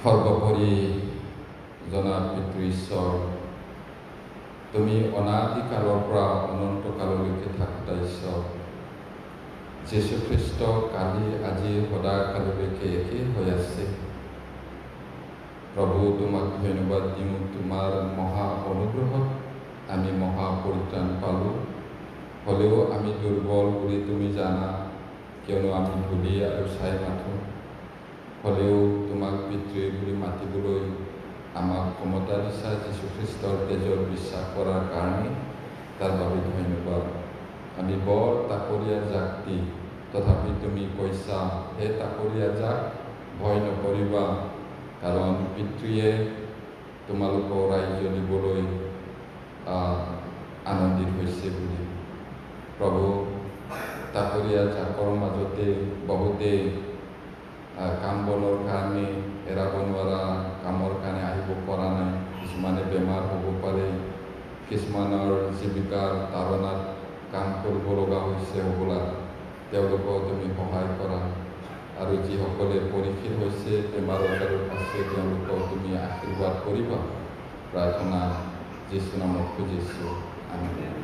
সৰ্বোপৰি জনা পিতৃ ঈশ্বৰ তুমি অনাদি কালৰ পৰা অনন্ত কাললৈকে থাকোঁতা ঈশ্বৰ যীশু খ্ৰীষ্ট কালি আজি সদা কাললৈকে একেই হৈ আছে। প্ৰভু তোমাক ধন্যবাদ দিওঁ, তোমাৰ মহা অনুগ্ৰহত আমি মহা পৰিত্ৰাণ পালোঁ। হ'লেও আমি দুৰ্বল বুলি তুমি জানা, কিয়নো আমি ধূলি আৰু ছাই মাথোঁ। হ'লেও তোমাক পিতৃ বুলি মাতিবলৈ আমাক ক্ষমতা দিছা যীশু খ্ৰীষ্টৰ তেজত বিশ্বাস কৰাৰ কাৰণে, তাৰ বাবে ধন্যবাদ। আমি বৰ তাকৰীয়া জাতি, তথাপি তুমি কৈছা হে তাকৰীয়া জাক, ভয় নকৰিবা, কাৰণ পিতৃয়ে তোমালোকৰ ৰাজ্য দিবলৈ আনন্দিত হৈছে বুলি। প্ৰভু, তাকৰীয়া জাকৰ মাজতে বহুতে কাম বনৰ কাৰণে এৰাব নোৱাৰা কামৰ কাৰণে আহিব পৰা নাই। কিছুমানে বেমাৰ হ'ব পাৰে, কিছুমানৰ জীৱিকাৰ তাৰণাত কাম কৰিব লগা হৈছে হ'বলা। তেওঁলোকক তুমি সহায় কৰা, আৰু যিসকলে পৰীক্ষিত হৈছে বেমাৰ আজাৰত আছে তেওঁলোকক তুমি আশীৰ্বাদ কৰিবা। প্ৰাৰ্থনা যীশু নামত খুজিছোঁ, আমেন।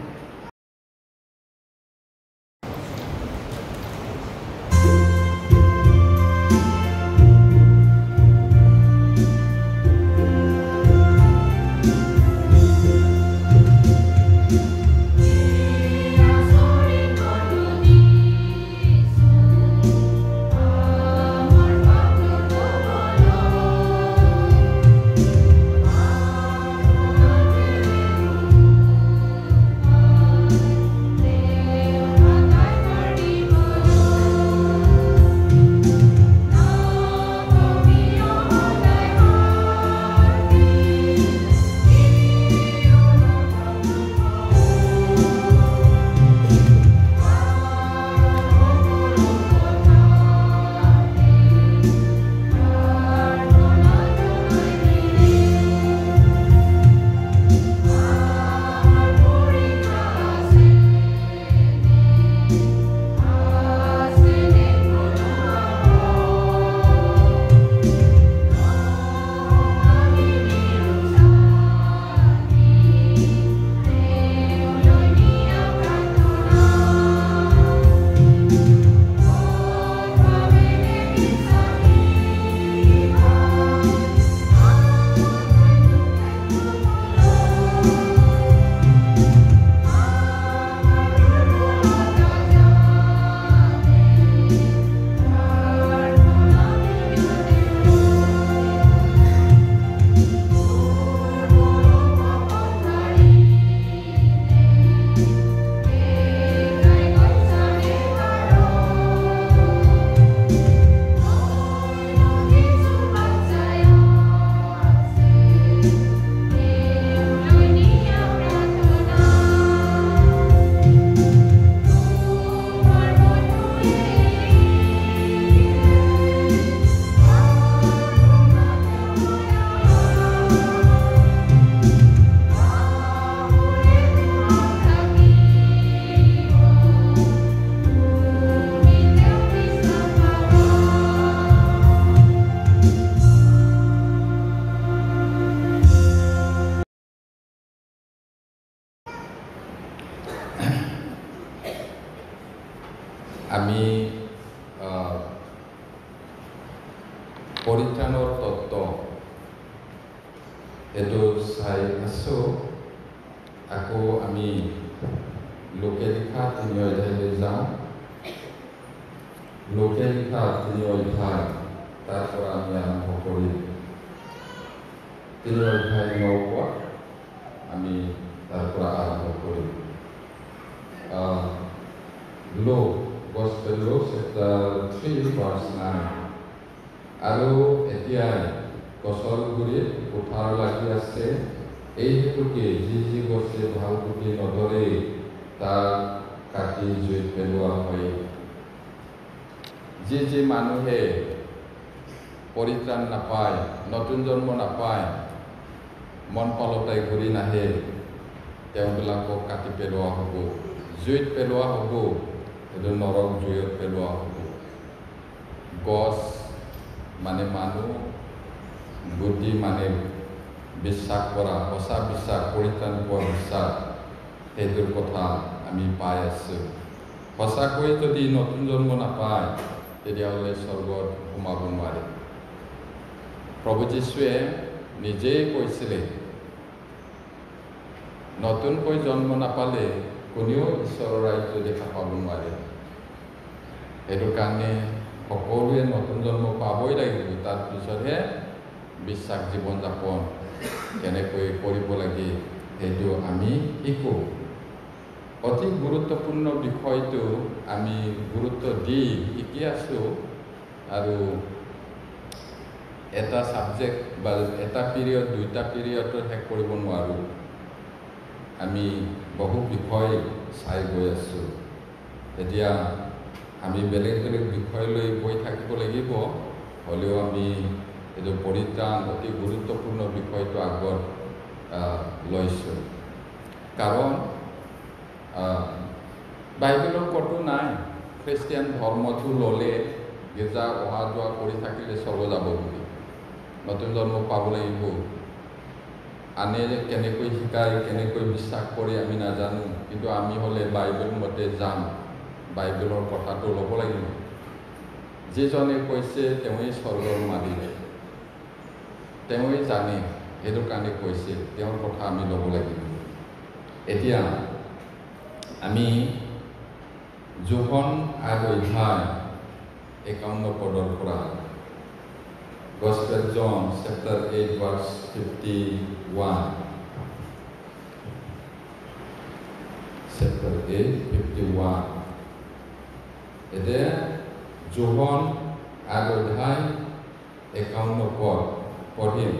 আমি পৰিত্ৰাণৰ তত্ত্ব এইটো চাই আছোঁ। আকৌ আমি লোকে লিখা 3 অধ্যায়লৈ যাওঁ। লোকে লিখা 3 অধ্যায়, তাৰ পৰা আমি আৰম্ভ কৰিম। 3 অধ্যায় 9 পৰা আমি তাৰ পৰা আৰম্ভ কৰিম। Luke, Gospel Luke, chapter 3, verse 9. আৰু এতিয়া গছৰ গুৰিত পথাৰ লাগি আছে, এই হেতুকে যি গছে ভাল পুতি নধৰে তাক কাটি জুইত পেলোৱা হয়। যি মানুহে পৰিত্ৰাণ নাপায়, নতুন জন্ম নাপায়, মন পালতাই ঘূৰি নাহে, তেওঁবিলাকক কাটি পেলোৱা হ'ব, জুইত পেলোৱা হ'ব। এইটো নৰক জুইত পেলোৱা হ'ব। গছ মানে মানুহ, বুদ্ধি মানে বিশ্বাস কৰা, সঁচা বিশ্বাস, পৰিত্ৰাণ পোৱা বিশ্বাস, সেইটোৰ কথা আমি পাই আছোঁ। সঁচাকৈ যদি নতুন জন্ম নাপায় তেতিয়াহ'লে স্বৰ্গত সোমাব নোৱাৰে। প্ৰভু যীশুৱে নিজেই কৈছিলে নতুনকৈ জন্ম নাপালে কোনেও ঈশ্বৰৰ ৰাজ্য দেখা পাব নোৱাৰে। সেইটো কাৰণে সকলোৱে নতুন জন্ম পাবই লাগিব। তাৰপিছতহে বিশ্বাস জীৱন যাপন কেনেকৈ কৰিব লাগে সেইটো আমি শিকোঁ। অতি গুৰুত্বপূৰ্ণ বিষয়টো আমি গুৰুত্ব দি শিকি আছোঁ আৰু এটা ছাবজেক্ট বা এটা পিৰিয়ড, দুটা পিৰিয়ডত শেষ কৰিব নোৱাৰোঁ। আমি বহু বিষয় চাই গৈ আছোঁ। এতিয়া আমি বেলেগ বেলেগ বিষয় লৈ গৈ থাকিব লাগিব, হ'লেও আমি এইটো পৰিত্ৰাণ অতি গুৰুত্বপূৰ্ণ বিষয়টো আগত লৈছোঁ। কাৰণ বাইবেলৰ ক'তো নাই খ্ৰীষ্টিয়ান ধৰ্মটো ল'লে গীৰ্জা অহা যোৱা কৰি থাকিলে স্বৰ্গ যাব বুলি, নতুন জন্ম পাব লাগিব। আনে কেনেকৈ শিকায়, কেনেকৈ বিশ্বাস কৰি আমি নাজানো, কিন্তু আমি হ'লে বাইবেল মতে যাম, বাইবেলৰ কথাটো ল'ব লাগিব। যিজনে কৈছে তেওঁৱেই স্বৰ্গৰ মালিক, তেওঁৱেই জানে, সেইটো কাৰণে কৈছে, তেওঁৰ কথা আমি ল'ব লাগিব। এতিয়া আমি যোহন 8:51 পদৰ পৰা Gospel John chapter 8 verse 51 chapter 8:51 এতিয়া যোহন 8:51 পদ পঢ়িম।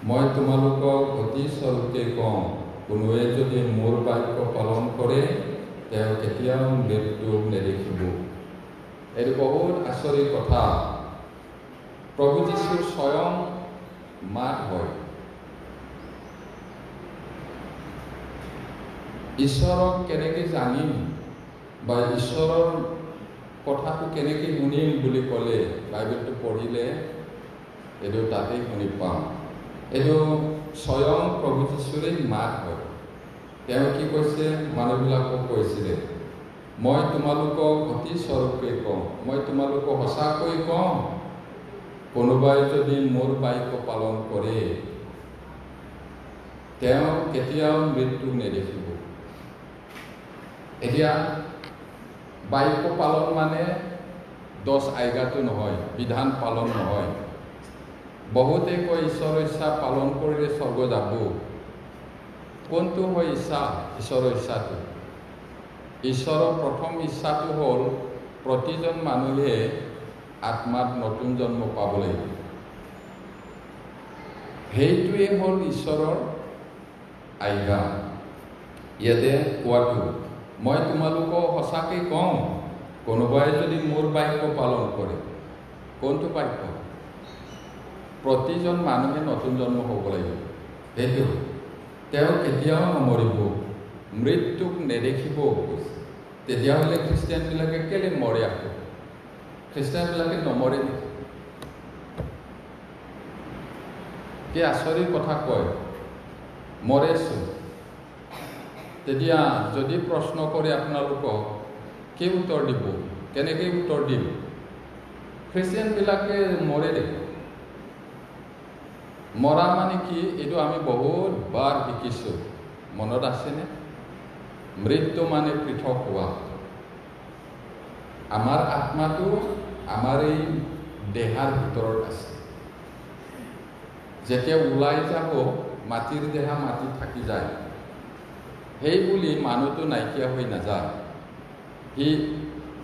মই তোমালোকক অতি স্বৰূপে কওঁ, কোনোৱে যদি মোৰ বাক্য পালন কৰে তেওঁ কেতিয়াও মৃত্যু নেদেখিব। এইটো বহুত আচৰিত কথা। প্ৰভু যীশুৰ স্বয়ং মাত হয়। ঈশ্বৰক কেনেকৈ জানিম বা ঈশ্বৰৰ কথাটো কেনেকৈ শুনিম বুলি ক'লে বাইবেলটো পঢ়িলে এইটো তাতেই শুনি পাম। এইটো স্বয়ং প্ৰভু যীশুৰে মাত হয়। তেওঁ কি কৈছে? মানুহবিলাকক কৈছিলে, মই তোমালোকক অতি স্বৰূপে কওঁ, মই তোমালোকক সঁচাকৈ কওঁ, কোনোবাই যদি মোৰ বাক্য পালন কৰে তেওঁ কেতিয়াও মৃত্যু নেদেখিব। এতিয়া বাক্য পালন মানে 10 আজ্ঞাটো নহয়, বিধান পালন নহয়। বহুতে কয় ঈশ্বৰৰ ইচ্ছা পালন কৰিলে স্বৰ্গ যাব। কোনটো হয় ইচ্ছা? ঈশ্বৰৰ ইচ্ছাটো। ঈশ্বৰৰ প্ৰথম ইচ্ছাটো হ'ল প্ৰতিজন মানুহে আত্মাত নতুন জন্ম পাব লাগিব। সেইটোৱে হ'ল ঈশ্বৰৰ আজ্ঞা। ইয়াতে কোৱাটো, মই তোমালোকক সঁচাকৈ কওঁ, কোনোবাই যদি মোৰ বাক্য পালন কৰে। কোনটো বাক্য? প্ৰতিজন মানুহে নতুন জন্ম হ'ব লাগিব। সেইটো তেওঁ কেতিয়াও নমৰিব, মৃত্যুক নেদেখিব কৈছে। তেতিয়াহ'লে খ্ৰীষ্টিয়ানবিলাকে কেলৈ মৰে? আকৌ খ্ৰীষ্টিয়ানবিলাকে নমৰে নেকি? কি আচৰিত কথা কয়, মৰেচোন। তেতিয়া যদি প্ৰশ্ন কৰে আপোনালোকক, কি উত্তৰ দিব? কেনেকৈ উত্তৰ দিম? খ্ৰীষ্টিয়ানবিলাকে মৰে দেখোন। মৰা মানে কি? এইটো আমি বহুত বাৰ শিকিছোঁ, মনত আছেনে? মৃত্যু মানে পৃথক হোৱা। আমাৰ আত্মাটো আমাৰ এই দেহাৰ ভিতৰত আছে। যেতিয়া ওলাই যাব মাটিৰ দেহা মাটিত থাকি যায়। সেই বুলি মানুহটো নাইকিয়া হৈ নাযায়।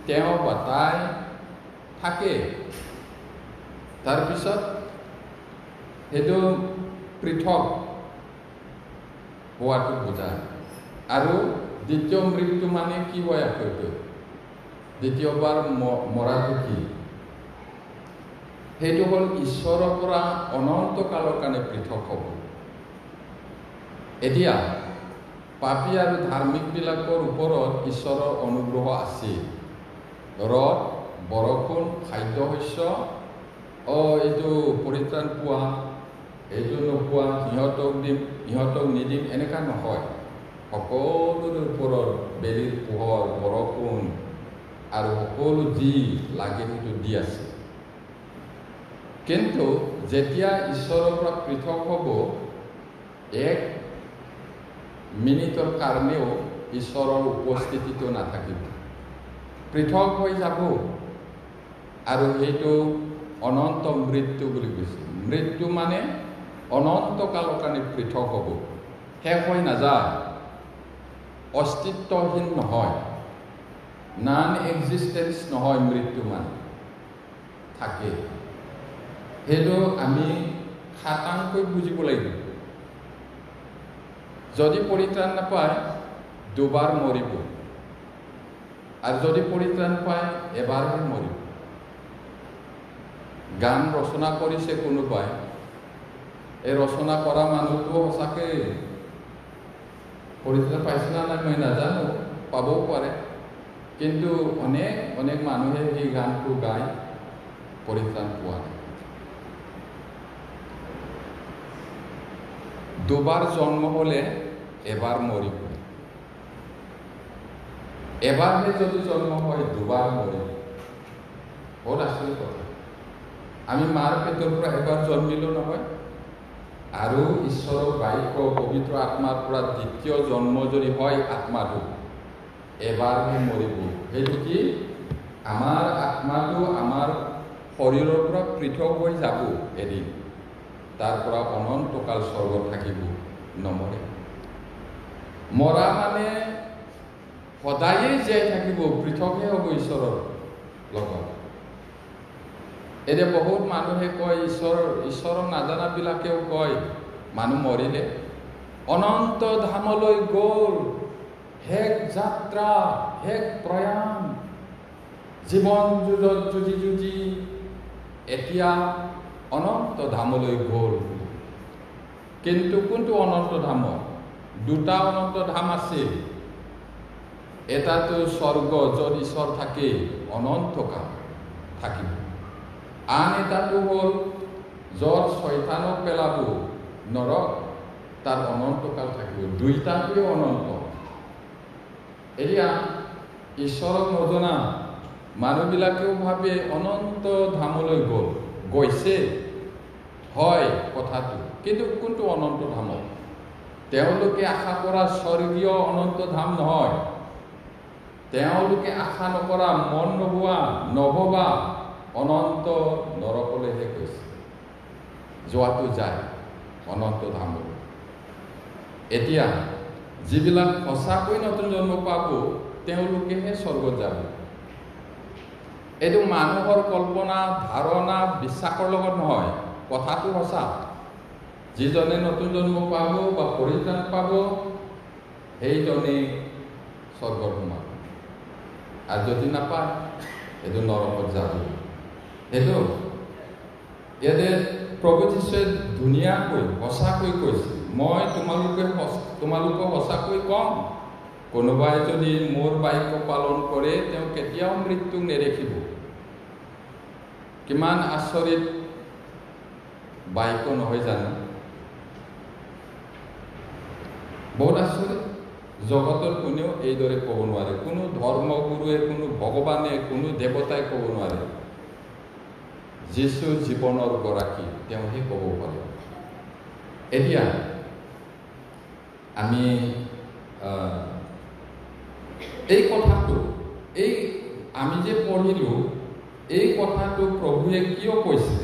তেওঁ বা তাই থাকে। তাৰপিছত সেইটো পৃথক হোৱাটো বুজায়। আৰু দ্বিতীয় মৃত্যু মানে কি হয়? আকৌ দ্বিতীয়বাৰ মৰাটো কি? সেইটো হ'ল ঈশ্বৰৰ পৰা অনন্ত কালৰ কাৰণে পৃথক হ'ব। এতিয়া পাপী আৰু ধাৰ্মিকবিলাকৰ ওপৰত ঈশ্বৰৰ অনুগ্ৰহ আছে। ৰদ, বৰষুণ, খাদ্য শস্য, এইটো পৰিত্ৰাণ পৰিত্ৰাণ পোৱা, এইটো নোপোৱা, সিহঁতক দিম, সিহঁতক নিদিম, এনেকুৱা নহয়। সকলোৰে ওপৰত বেলিৰ পোহৰ, বৰষুণ আৰু সকলো যি লাগে সেইটো দি আছে। কিন্তু যেতিয়া ঈশ্বৰৰ পৰা পৃথক হ'ব, 1 মিনিটৰ কাৰণেও ঈশ্বৰৰ উপস্থিতিটো নাথাকিব, পৃথক হৈ যাব। আৰু সেইটো অনন্ত মৃত্যু বুলি কৈছে। মৃত্যু মানে অনন্তকালৰ কাৰণে পৃথক হ'ব, শেষ হৈ নাযায়, অস্তিত্বহীন নহয়, নন এক্সিষ্টেঞ্চ নহয়। মৃত্যু মানে থাকে। সেইটো আমি খাটাংকৈ বুজিব লাগিব। যদি পৰিত্ৰাণ নাপায়, 2 বাৰ মৰিব, আৰু যদি পৰিত্ৰাণ পায়, এবাৰহে মৰিব। গান ৰচনা কৰিছে কোনোবাই, এই ৰচনা কৰা মানুহটো সঁচাকে পৰিত্ৰাণ পাইছে না নাই মই নাজানো, পাবও পাৰে। কিন্তু অনেক অনেক মানুহে সেই গানটো গায়, পৰিত্ৰাণ পোৱা নাই। 2 বাৰ জন্ম হ'লে এবাৰ মৰিব, এবাৰহে যদি জন্ম হয় 2 বাৰ মৰিব। বহুত আচৰিত কথা। আমি মাৰ পেটৰ পৰা এবাৰ জন্মিলো নহয়, আৰু ঈশ্বৰৰ বাক্য পবিত্ৰ আত্মাৰ পৰা দ্বিতীয় জন্ম যদি হয় আত্মাটো, এবাৰহে মৰিব। সেইটো কি? আমাৰ আত্মাটো আমাৰ শৰীৰৰ পৰা পৃথক হৈ যাব এদিন, তাৰ পৰা অনন্তকাল স্বৰ্গত থাকিব, নমৰে। মৰা মানে সদায়ে জীয়াই থাকিব, পৃথকহে হ'ব ঈশ্বৰৰ লগত। এতিয়া বহুত মানুহে কয়, ঈশ্বৰক নাজানাবিলাকেও কয়, মানুহ মৰিলে অনন্ত ধামলৈ গ'ল, শেষ যাত্ৰা, শেষ প্ৰয়াণ, জীৱন যুঁজত যুঁজি যুঁজি এতিয়া অনন্ত ধামলৈ গ'ল। কিন্তু কোনটো অনন্ত ধাম? 2টা অনন্ত ধাম আছে। এটাতো স্বৰ্গ, য'ত ঈশ্বৰ থাকে, অনন্তকাল থাকিব। আন এটাটো হ'ল য'ত শয়তানক পেলাব, নৰক, তাত অনন্তকাল থাকিব। 2টাটোৱে অনন্ত। এতিয়া ঈশ্বৰক নজনা মানুহবিলাকেও ভাবে অনন্ত ধামলৈ গৈছে, হয় কথাটো, কিন্তু কোনটো অনন্ত ধাম? তেওঁলোকে আশা কৰা স্বৰ্গীয় অনন্ত ধাম নহয়। তেওঁলোকে আশা নকৰা, মন নভবা অনন্ত নৰকলৈহে গৈছে, যোৱাটো যায় অনন্ত ধামলৈ। এতিয়া যিবিলাক সঁচাকৈ নতুন জন্ম পাব, তেওঁলোকেহে স্বৰ্গত যাব। এইটো মানুহৰ কল্পনা, ধাৰণা, বিশ্বাসৰ লগত নহয়, কথাটো সঁচা। যিজনে নতুন জন্ম পাব বা পৰিত্ৰাণ পাব, সেইজনে স্বৰ্গত সোমাব। আৰু যদি নাপায়, সেইটো নৰকত যাব। সেইটো ইয়াতে প্ৰভু যীশুৱে ধুনীয়াকৈ সঁচাকৈ কৈছে, মই তোমালোকক সঁচাকৈ কম, কোনোবাই যদি মোৰ বাক্য পালন কৰে, তেওঁ কেতিয়াও মৃত্যু নেদেখিব। কিমান আচৰিত বাক্য নহয় জানো? বহুত আচৰিত। জগতৰ কোনেও এইদৰে ক'ব নোৱাৰে, কোনো ধৰ্মগুৰুৱে, কোনো ভগৱানে, কোনো দেৱতাই ক'ব নোৱাৰে। যীশু জীৱনৰ গৰাকী, তেওঁহে ক'ব পাৰে। এতিয়া আমি এই কথাটো, আমি যে পঢ়িলোঁ, এই কথাটো প্ৰভুৱে কিয় কৈছে,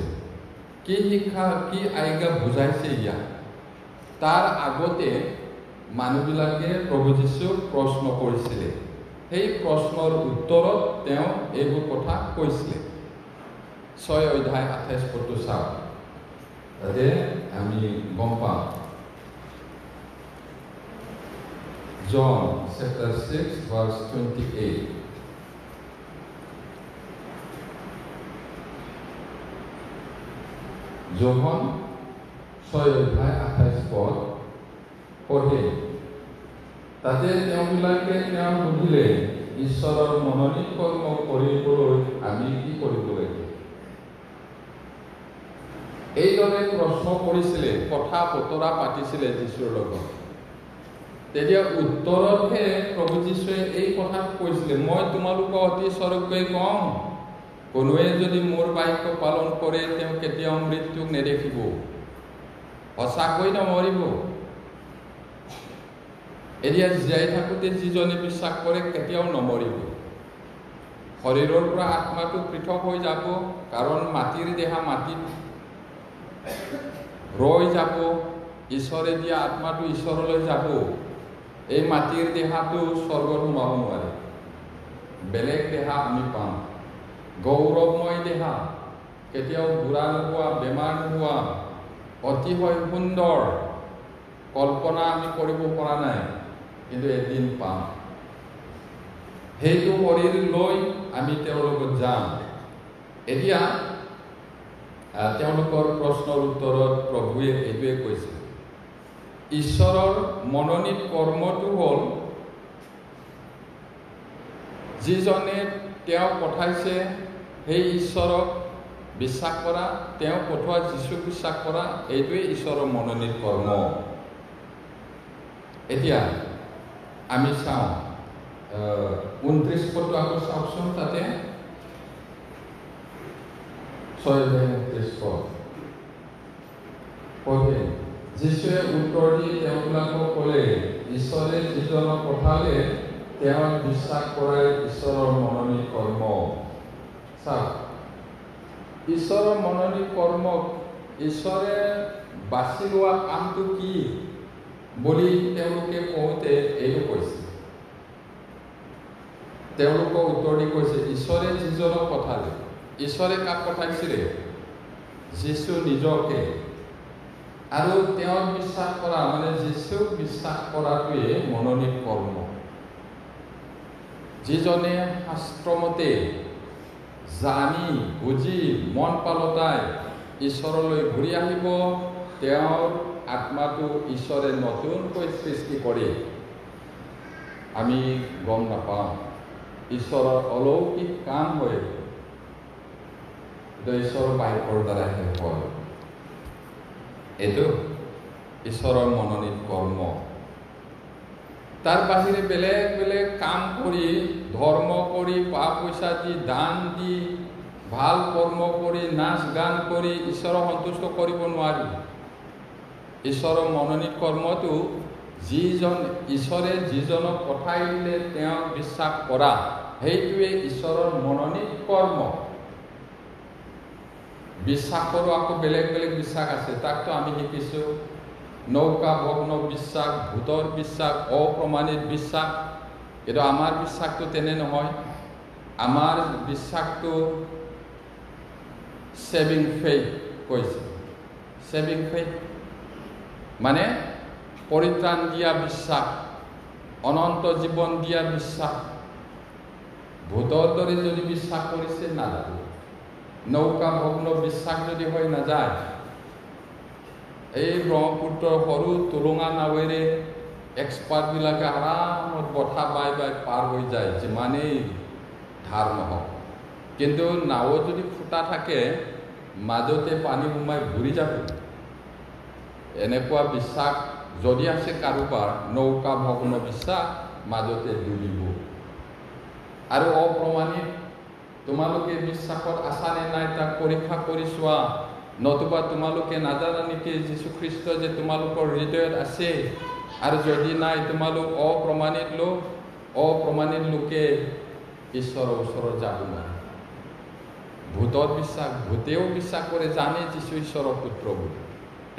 কি শিক্ষা, কি আজ্ঞা বুজাইছে ইয়াত, তাৰ আগতে মানুহবিলাকে প্ৰভু যীশুক প্ৰশ্ন কৰিছিলে। সেই প্ৰশ্নৰ উত্তৰত তেওঁ এইবোৰ কথা কৈছিলে। 6 অধ্যায় 28 পদটো চাওক, তাতে আমি গম পাওঁ। John chapter 6 verse 28. যোহন 6 অধ্যায় 28 পদ পঢ়ে। তাতে তেওঁবিলাকে তেওঁ সুধিলে, ঈশ্বৰৰ মনোনীত কৰ্ম কৰিবলৈ আমি কি কৰিব লাগে? এইদৰে প্ৰশ্ন কৰিছিলে, কথা বতৰা পাতিছিলে যীশুৰ লগত। তেতিয়া উত্তৰতহে প্ৰভু যীশুৱে এই কথা কৈছিলে, মই তোমালোকক অতি স্বৰূপে কওঁ, কোনোৱে যদি মোৰ বাক্য পালন কৰে তেওঁ কেতিয়াও মৃত্যুক নেদেখিব, সঁচাকৈ নমৰিব। এতিয়া জীয়াই থাকোঁতে যিজনে বিশ্বাস কৰে কেতিয়াও নমৰিব। শৰীৰৰ পৰা আত্মাটো পৃথক হৈ যাব, কাৰণ মাটিৰ দেহা মাটিত ৰৈ যাব, ঈশ্বৰে দিয়া আত্মাটো ঈশ্বৰলৈ যাব। এই মাটিৰ দেহাটো স্বৰ্গত সোমাব নোৱাৰে, বেলেগ দেহা আমি পাম, গৌৰৱময় দেহা, কেতিয়াও বুঢ়া নোহোৱা, বেমাৰ নোহোৱা, অতিশয় সুন্দৰ, কল্পনা আমি কৰিব পৰা নাই, কিন্তু এদিন পাম। সেইটো শৰীৰ লৈ আমি তেওঁৰ লগত যাম। এতিয়া তেওঁলোকৰ প্ৰশ্নৰ উত্তৰত প্ৰভুৱে এইটোৱে কৈছে, ঈশ্বৰৰ মনোনীত কৰ্মটো হ'ল যিজনে তেওঁক পঠাইছে সেই ঈশ্বৰক বিশ্বাস কৰা, তেওঁ পঠোৱা যীচুক বিশ্বাস কৰা, এইটোৱে ঈশ্বৰৰ মনোনীত কৰ্ম। এতিয়া আমি চাওঁ 29 পদটো আকৌ চাওকচোন, তাতে 6:29 পঢ়ে, যীশুৱে উত্তৰ দি তেওঁবিলাকক ক'লে, ঈশ্বৰে যিজনক পঠালে তেওঁক বিশ্বাস কৰাই ঈশ্বৰৰ মনোনীত কৰ্ম। চাওক, ঈশ্বৰৰ মনোনীত কৰ্ম, ঈশ্বৰে বাছি লোৱা কামটো কি বুলি তেওঁলোকে কওঁতে এইটো কৈছে। তেওঁলোকক উত্তৰ দি কৈছে, ঈশ্বৰে যিজনক পঠালে। ঈশ্বৰে কাক পঠাইছিলে? যীশু নিজকে। আৰু তেওঁক বিশ্বাস কৰা মানে যীশুক বিশ্বাস কৰাটোৱে মনোনীত কৰ্ম। যিজনে শাস্ত্ৰমতে জানি বুজি মন পালতাই ঈশ্বৰলৈ ঘূৰি আহিব, তেওঁৰ আত্মাটো ঈশ্বৰে নতুনকৈ সৃষ্টি কৰে। আমি গম নাপাওঁ, ঈশ্বৰৰ অলৌকিক কাম হয়, ঈশ্বৰৰ বাক্যৰ দ্বাৰাহে হয়। এইটো ঈশ্বৰৰ মনোনীত কৰ্ম। তাৰ বাহিৰে বেলেগ বেলেগ কাম কৰি, ধৰ্ম কৰি, পা পইচা দি, দান দি, ভাল কৰ্ম কৰি, নাচ গান কৰি ঈশ্বৰক সন্তুষ্ট কৰিব নোৱাৰি। ঈশ্বৰৰ মনোনীত কৰ্মটো ঈশ্বৰে যিজনক পঠাই দিলে তেওঁক বিশ্বাস কৰা, সেইটোৱে ঈশ্বৰৰ মনোনীত কৰ্ম। বিশ্বাসৰো আকৌ বেলেগ বেলেগ বিশ্বাস আছে, তাকতো আমি শিকিছোঁ। নৌকা ভগ্ন বিশ্বাস, ভূতৰ বিশ্বাস, অপ্ৰমাণিত বিশ্বাস। কিন্তু আমাৰ বিশ্বাসটো তেনে নহয়। আমাৰ বিশ্বাসটো ছেভিং ফেইথ কৈছে। ছেভিং ফেইথ মানে পৰিত্ৰাণ দিয়া বিশ্বাস, অনন্ত জীৱন দিয়া বিশ্বাস। ভূতৰ দৰে যদি বিশ্বাস কৰিছে নালাগে। নৌকা ভগ্ন বিশ্বাস যদি হৈ নাযায়, এই ব্ৰহ্মপুত্ৰৰ সৰু টুলুঙা নাৱেৰে এক্সপাৰ্টবিলাকে আৰামত বঠা বাই বাই পাৰ হৈ যায়, যিমানেই ধাৰ নহওক। কিন্তু নাৱত যদি ফুটা থাকে, মাজতে পানী সোমাই ঘূৰি যাব। এনেকুৱা বিশ্বাস যদি আছে কাৰোবাৰ, নৌকা ভগ্ন বিশ্বাস, মাজতে ডুবিব। আৰু অপ্ৰমাণিত, তোমালোকে বিশ্বাসত আছা নে নাই তাক পৰীক্ষা কৰি চোৱা, নতুবা তোমালোকে নাজানা নেকি যীশুখ্ৰীষ্ট যে তোমালোকৰ হৃদয়ত আছে, আৰু যদি নাই তোমালোক অপ্ৰমাণিত লোকে ঈশ্বৰৰ ওচৰত যাব নোৱাৰে। ভূতত বিশ্বাস, ভূতেও বিশ্বাস কৰে, জানে যীশু ঈশ্বৰৰ পুত্ৰ বুলি,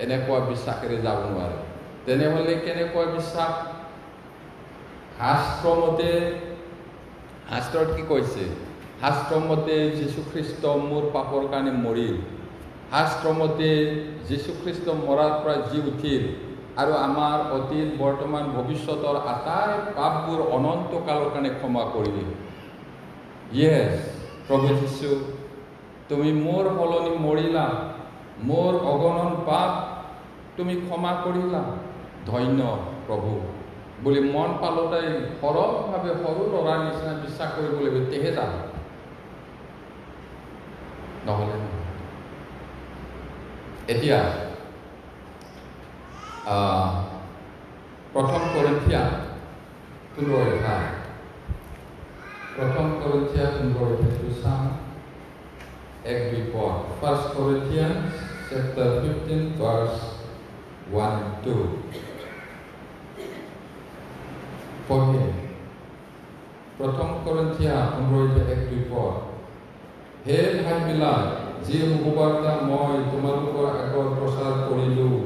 এনেকুৱা বিশ্বাসেৰে যাব নোৱাৰে। তেনেহ'লে কেনেকুৱা বিশ্বাস? শাস্ত্ৰত কি কৈছে? শাস্ত্ৰমতে যীশুখ্ৰীষ্ট মোৰ পাপৰ কাৰণে মৰিল, শাস্ত্ৰমতে যীশুখ্ৰীষ্ট মৰাৰ পৰা জি উঠিল, আৰু আমাৰ অতীত বৰ্তমান ভৱিষ্যতৰ আটাই পাপবোৰ অনন্ত কালৰ কাৰণে ক্ষমা কৰিলে। য়েছ, প্ৰভু যীশু, তুমি মোৰ সলনি মৰিলা, মোৰ অগণন পাপ তুমি ক্ষমা কৰিলা, ধন্য প্ৰভু বুলি মন পালতাই সৰলভাৱে সৰু ল'ৰাৰ নিচিনা বিশ্বাস কৰিব লাগিব, তেহে যাব, নহ'লে এতিয়া প্ৰথম কৰিন্থিয়া 15 অধ্যায় চাম 1-2 পদ। 1 Corinthians chapter 15 verse 1 and 2 পঢ়িম। প্ৰথম কৰিন্থিয়া 15 অধ্যায় 1-2 পদ। হে ভাইবিলাক, যি সুবাৰ্তা মই তোমালোকৰ আগত প্ৰচাৰ কৰিলোঁ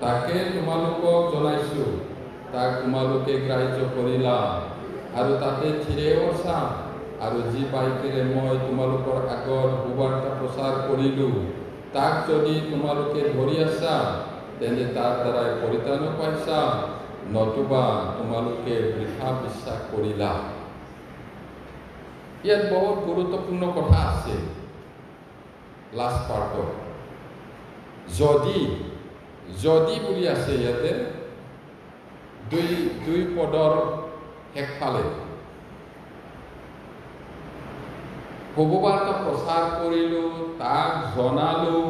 তাকে তোমালোকক জনাইছোঁ, তাক তোমালোকে গ্ৰাহ্য কৰিলা আৰু তাতে থিৰেও আছা। আৰু যি বাইকেৰে মই তোমালোকৰ আগত সুবাৰ্তা প্ৰচাৰ কৰিলোঁ তাক যদি তোমালোকে ধৰি আছা, তেন্তে তাৰ দ্বাৰাই পৰিত্ৰাণ পাইছা, নতুবা তোমালোকে বৃথা বিশ্বাস কৰিলা। ইয়াত বহুত গুৰুত্বপূৰ্ণ কথা আছে। লাষ্ট পাৰ্টত যদি বুলি আছে ইয়াতে দুই পদৰ শেষফালে সুবাৰ্তা প্ৰচাৰ কৰিলোঁ, তাক জনালোঁ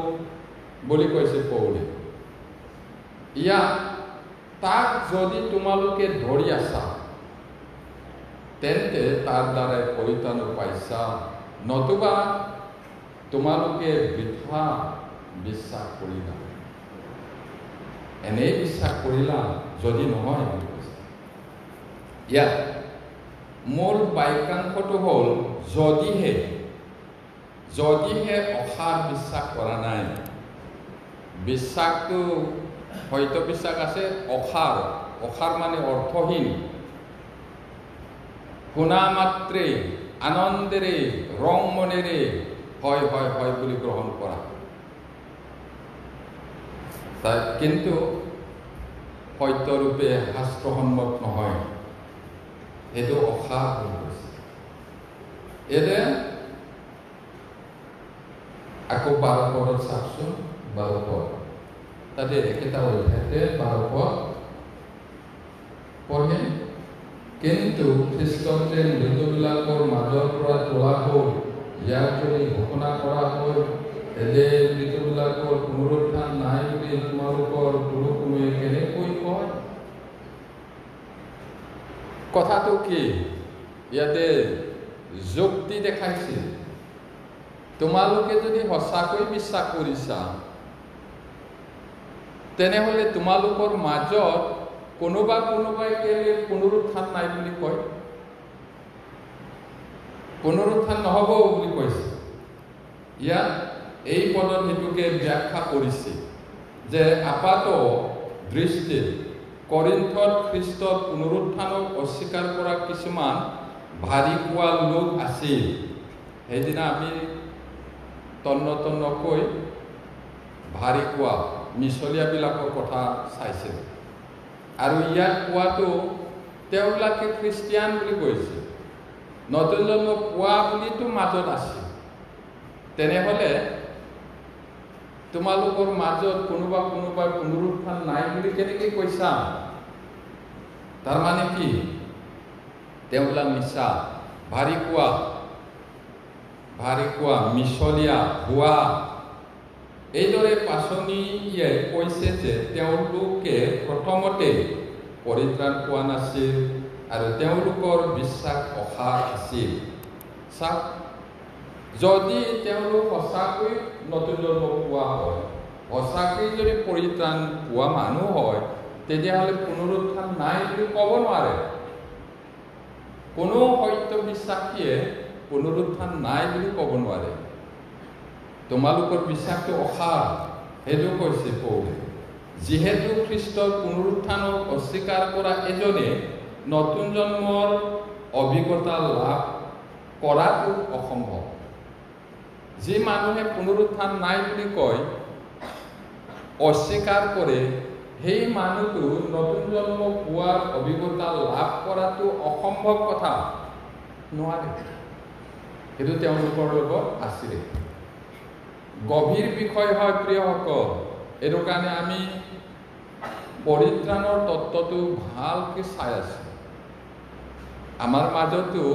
বুলি কৈছে পৌলে। ইয়াত তাক যদি তোমালোকে ধৰি আছা, তেন্তে তাৰ দ্বাৰাই পৰিত্ৰাণ পাইছা, নতুবা তোমালোকে বৃথা বিশ্বাস কৰিলা। এনেই বিশ্বাস কৰিলা যদি নহয় বুলি কৈছে। ইয়াত মূল বাক্যাংশটো হ'ল যদিহে অসাৰ বিশ্বাস কৰা নাই। বিশ্বাসটো হয়তো বিশ্বাস আছে, অসাৰ মানে অৰ্থহীন, শুনা মাত্ৰে আনন্দেৰে ৰং মনেৰে হয় হয় হয় বুলি গ্ৰহণ কৰা, কিন্তু সত্যৰূপে শাস্ত্ৰসন্মত নহয়, সেইটো অসাৰ হৈ গৈছে। এনে আকৌ 12 পদত চাওকচোন। 12 পদ তাতে একেটা অধ্যায়তে 12 পদ পঢ়ে। কিন্তু খ্ৰীষ্টতে মৃতবিলাকৰ মাজৰ পৰা তোলা হ'ল, ইয়াক যদি ঘোষণা কৰা হয়, তেন্তে মৃতবিলাকৰ পুনৰুত্থান নাই বুলি তোমালোকৰ গুৰুকুমে কেনেকৈ কয়? কথাটো কি? ইয়াতে যুক্তি দেখাইছে। তোমালোকে যদি সঁচাকৈ বিশ্বাস কৰিছা, তেনেহ'লে তোমালোকৰ মাজত কোনোবাই কেলে পুনৰুত্থান নাই বুলি কয়? পুনৰুত্থান নহ'ব বুলি কৈছে। ইয়াত এই পদত সেইটোকে ব্যাখ্যা কৰিছে যে আপাত দৃষ্টিত কৰিন্থত খ্ৰীষ্টৰ পুনৰুত্থানক অস্বীকাৰ কৰা কিছুমান ভাৰী কোৱা লোক আছিল। সেইদিনা আমি তন্নকৈ ভাৰী কোৱা মিছলীয়াবিলাকৰ কথা চাইছিলোঁ। আৰু ইয়াত কোৱাটো তেওঁবিলাকে খ্ৰীষ্টিয়ান বুলি কৈছে, নতুন জন্ম পোৱা বুলিতো মাজত আছে। তেনেহ'লে তোমালোকৰ মাজত কোনোবাই পুনৰুত্থান নাই বুলি কেনেকৈ কৈছা? তাৰমানে কি? তেওঁবিলাক মিছা, ভাৰী কোৱা মিছলীয়া হোৱা। এইদৰে পাচনিয়ে কৈছে যে তেওঁলোকে প্ৰথমতে পৰিত্ৰাণ পোৱা নাছিল আৰু তেওঁলোকৰ বিশ্বাস অসাৰ আছিল। চাওক, যদি তেওঁলোক সঁচাকৈ নতুন জন্ম পোৱা হয়, সঁচাকৈ যদি পৰিত্ৰাণ পোৱা মানুহ হয়, তেতিয়াহ'লে পুনৰুত্থান নাই বুলি ক'ব নোৱাৰে। কোনো সত্য বিশ্বাসীয়ে পুনৰুত্থান নাই বুলি ক'ব নোৱাৰে। তোমালোকৰ বিশ্বাসটো অসাৰ, সেইটো কৈছে পৌলে। যিহেতু খ্ৰীষ্টৰ পুনৰুত্থানক অস্বীকাৰ কৰা এজনে নতুন জন্মৰ অভিজ্ঞতা লাভ কৰাটো অসম্ভৱ। যি মানুহে পুনৰুত্থান নাই বুলি কয়, অস্বীকাৰ কৰে, সেই মানুহটো নতুন জন্ম পোৱাৰ অভিজ্ঞতা লাভ কৰাটো অসম্ভৱ কথা, নোৱাৰে। সেইটো তেওঁলোকৰ লগত আছিলে। গভীৰ বিষয় হয় প্ৰিয়সকল। এইটো কাৰণে আমি পৰিত্ৰাণৰ তত্ত্বটো ভালকৈ চাই আছোঁ। আমাৰ মাজতো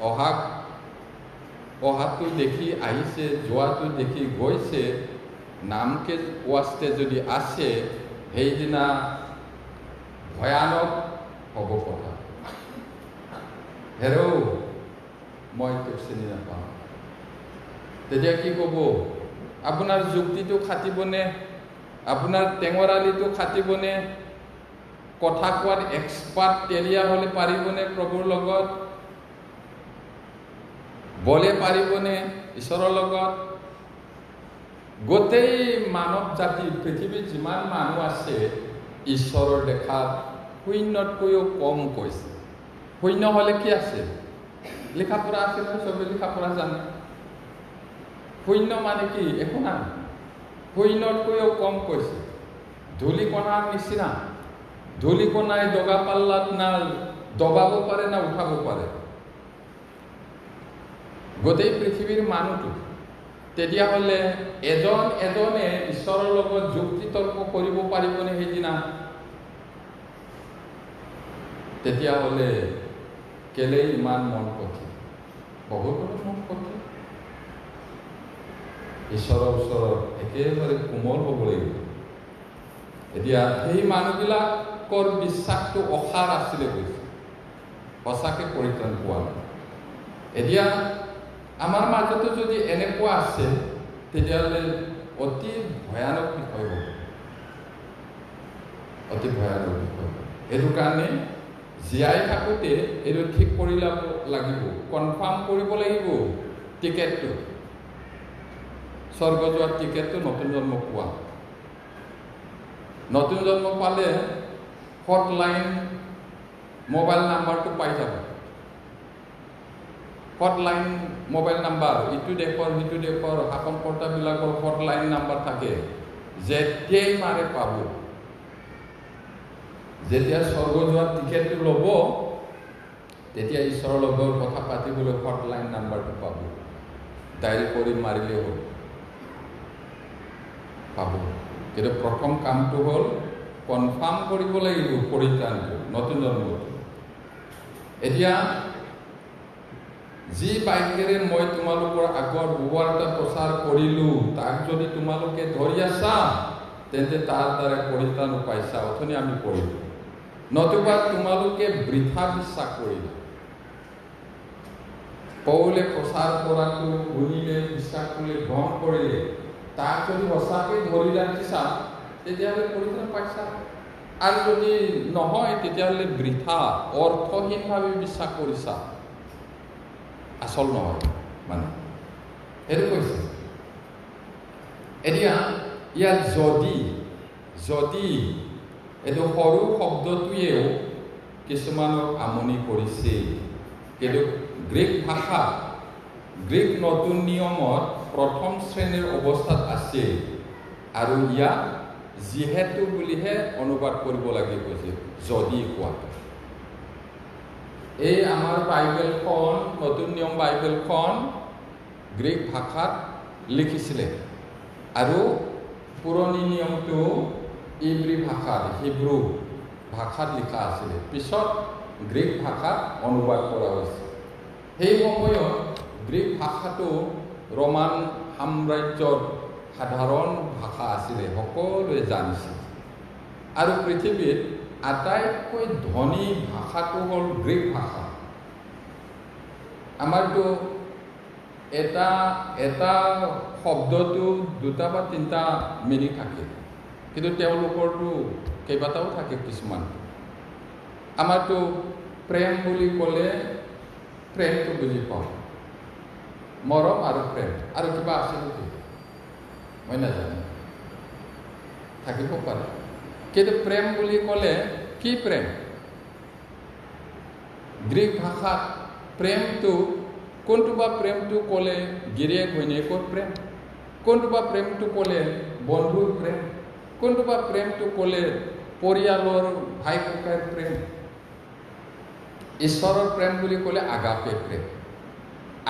অহা অহাটো দেখি আহিছে, যোৱাটো দেখি গৈছে, নামকে ৱাস্তে যদি আছে, সেইদিনা ভয়ানক হ'ব কথা। হেৰৌ মই তোক চিনি নাপাওঁ। তেতিয়া কি ক'ব? আপোনাৰ যুক্তিটো খাটিবনে? আপোনাৰ টেঙৰালিটো খাটিবনে? কথা কোৱাত এক্সপাৰ্ট তেলীয়া হ'লে পাৰিবনে প্ৰভুৰ লগত? বলে পাৰিবনে ঈশ্বৰৰ লগত? গোটেই মানৱ জাতি, পৃথিৱীত যিমান মানুহ আছে, ঈশ্বৰৰ দেখাত শূন্যতকৈও কম কৈছে। শূন্য হ'লে কি আছে? লিখা পঢ়া আছে নহয়, চবেই লিখা পঢ়া জানে। শূন্য মানে কি? একো নাই। শূন্যতকৈও কম কৈছে। ধূলিকণাৰ নিচিনা। ধূলিকণাই দগা পাল্লাত না দবাব পাৰে না উঠাব পাৰে। গোটেই পৃথিৱীৰ মানুহটো। তেতিয়াহ'লে এজনে ঈশ্বৰৰ লগত যুক্তি তৰ্ক কৰিব পাৰিবনে সেইদিনা? তেতিয়াহ'লে কেলে ইমান মন কঠিন? বহুত মন কঠিন। ঈশ্বৰৰ ওচৰত একেবাৰে কোমল হ'ব লাগিব। এতিয়া সেই মানুহবিলাকৰ বিশ্বাসটো অসাৰ আছিলে কৈছে, সঁচাকে পৰিত্ৰাণ পোৱা নাই। এতিয়া আমাৰ মাজতো যদি এনেকুৱা আছে, তেতিয়াহ'লে অতি ভয়ানক বিষয় হ'ব। অতি ভয়ানক বিষয়। এইটো কাৰণে জীয়াই থাকোঁতে এইটো ঠিক কৰি ল'ব লাগিব, কনফাৰ্ম কৰিব লাগিব টিকেটটো। স্বৰ্গ যোৱাৰ টিকেটটো নতুন জন্ম পোৱা। নতুন জন্ম পালে হটলাইন মোবাইল নাম্বাৰটো পাই যাব। হটলাইন মোবাইল নাম্বাৰ, ইটো দেশৰ সিটো দেশৰ শাসনকৰ্তাবিলাকৰ হটলাইন নাম্বাৰ থাকে। যেতিয়াই মাৰে পাব। যেতিয়া স্বৰ্গ যোৱাৰ টিকেটটো ল'ব, তেতিয়া ঈশ্বৰৰ লগত কথা পাতিবলৈ হটলাইন নাম্বাৰটো পাব। ডাইল কৰি মাৰিলে হ'ল, পাব। কিন্তু প্ৰথম কামটো হ'ল কনফাৰ্ম কৰিব লাগিব পৰিত্ৰাণটো, নতুন জন্মটো। এতিয়া যি বাক্যেৰে মই তোমালোকৰ আগত সুবাৰ্তা প্ৰচাৰ কৰিলোঁ, তাক যদি তোমালোকে ধৰি আছা, তেন্তে তাৰ দ্বাৰা পৰিত্ৰাণ পাইছা। অথনি আমি পঢ়িলোঁ। নতুবা তোমালোকে বৃথা বিশ্বাস কৰিলা। পৌলে প্ৰচাৰ কৰাটো শুনিলে, বিশ্বাস কৰিলে, গ্ৰহণ কৰিলে, তাক যদি সঁচাকৈ ধৰি ৰাখিছা, তেতিয়াহ'লে পৰিত্ৰাণ পাইছা। আৰু যদি নহয়, তেতিয়াহ'লে বৃথা, অৰ্থহীনভাৱে বিশ্বাস কৰিছা। আচল নহয় মানে সেইটো কৈছে। এতিয়া ইয়াত যদি এইটো সৰু শব্দটোৱেও কিছুমানক আমনি কৰিছে। কিন্তু গ্ৰীক ভাষা, গ্ৰীক নতুন নিয়মত প্ৰথম শ্ৰেণীৰ অৱস্থাত আছে আৰু ইয়াক যিহেতু বুলিহে অনুবাদ কৰিব লাগে কৈছে, যদি কোৱাটো। এই আমাৰ বাইবেলখন, নতুন নিয়ম বাইবেলখন গ্ৰীক ভাষাত লিখিছিলে আৰু পুৰণি নিয়মটো ইব্ৰী ভাষাত, হিব্ৰু ভাষাত লিখা আছিলে। পিছত গ্ৰীক ভাষাত অনুবাদ কৰা হৈছে। সেই সময়ত গ্ৰীক ভাষাটো ৰোমান সাম্ৰাজ্যৰ সাধাৰণ ভাষা আছিলে, সকলোৱে জানিছিল। আৰু পৃথিৱীত আটাইতকৈ ধনী ভাষাটো হ'ল গ্ৰীক ভাষা। আমাৰতো এটা শব্দটো দুটা বা তিনিটা মিনিং থাকে, কিন্তু তেওঁলোকৰতো কেইবাটাও থাকে কিছুমান। আমাৰতো প্ৰেম বুলি ক'লে প্ৰেমটো বুজি পাওঁ, মৰম আৰু প্ৰেম, আৰু কিবা আছে নেকি মই নাজানো, থাকিব পাৰে। কিন্তু প্ৰেম বুলি ক'লে কি প্ৰেম? গ্ৰীক ভাষাত প্ৰেমটো কোনটো বা প্ৰেমটো ক'লে গিৰিয়েক ঘৈণীয়েকৰ প্ৰেম, কোনটো বা প্ৰেমটো ক'লে বন্ধুৰ প্ৰেম, কোনটো বা প্ৰেমটো ক'লে পৰিয়ালৰ ভাই ককাইৰ প্ৰেম। ঈশ্বৰৰ প্ৰেম বুলি ক'লে আগাপে প্ৰেম।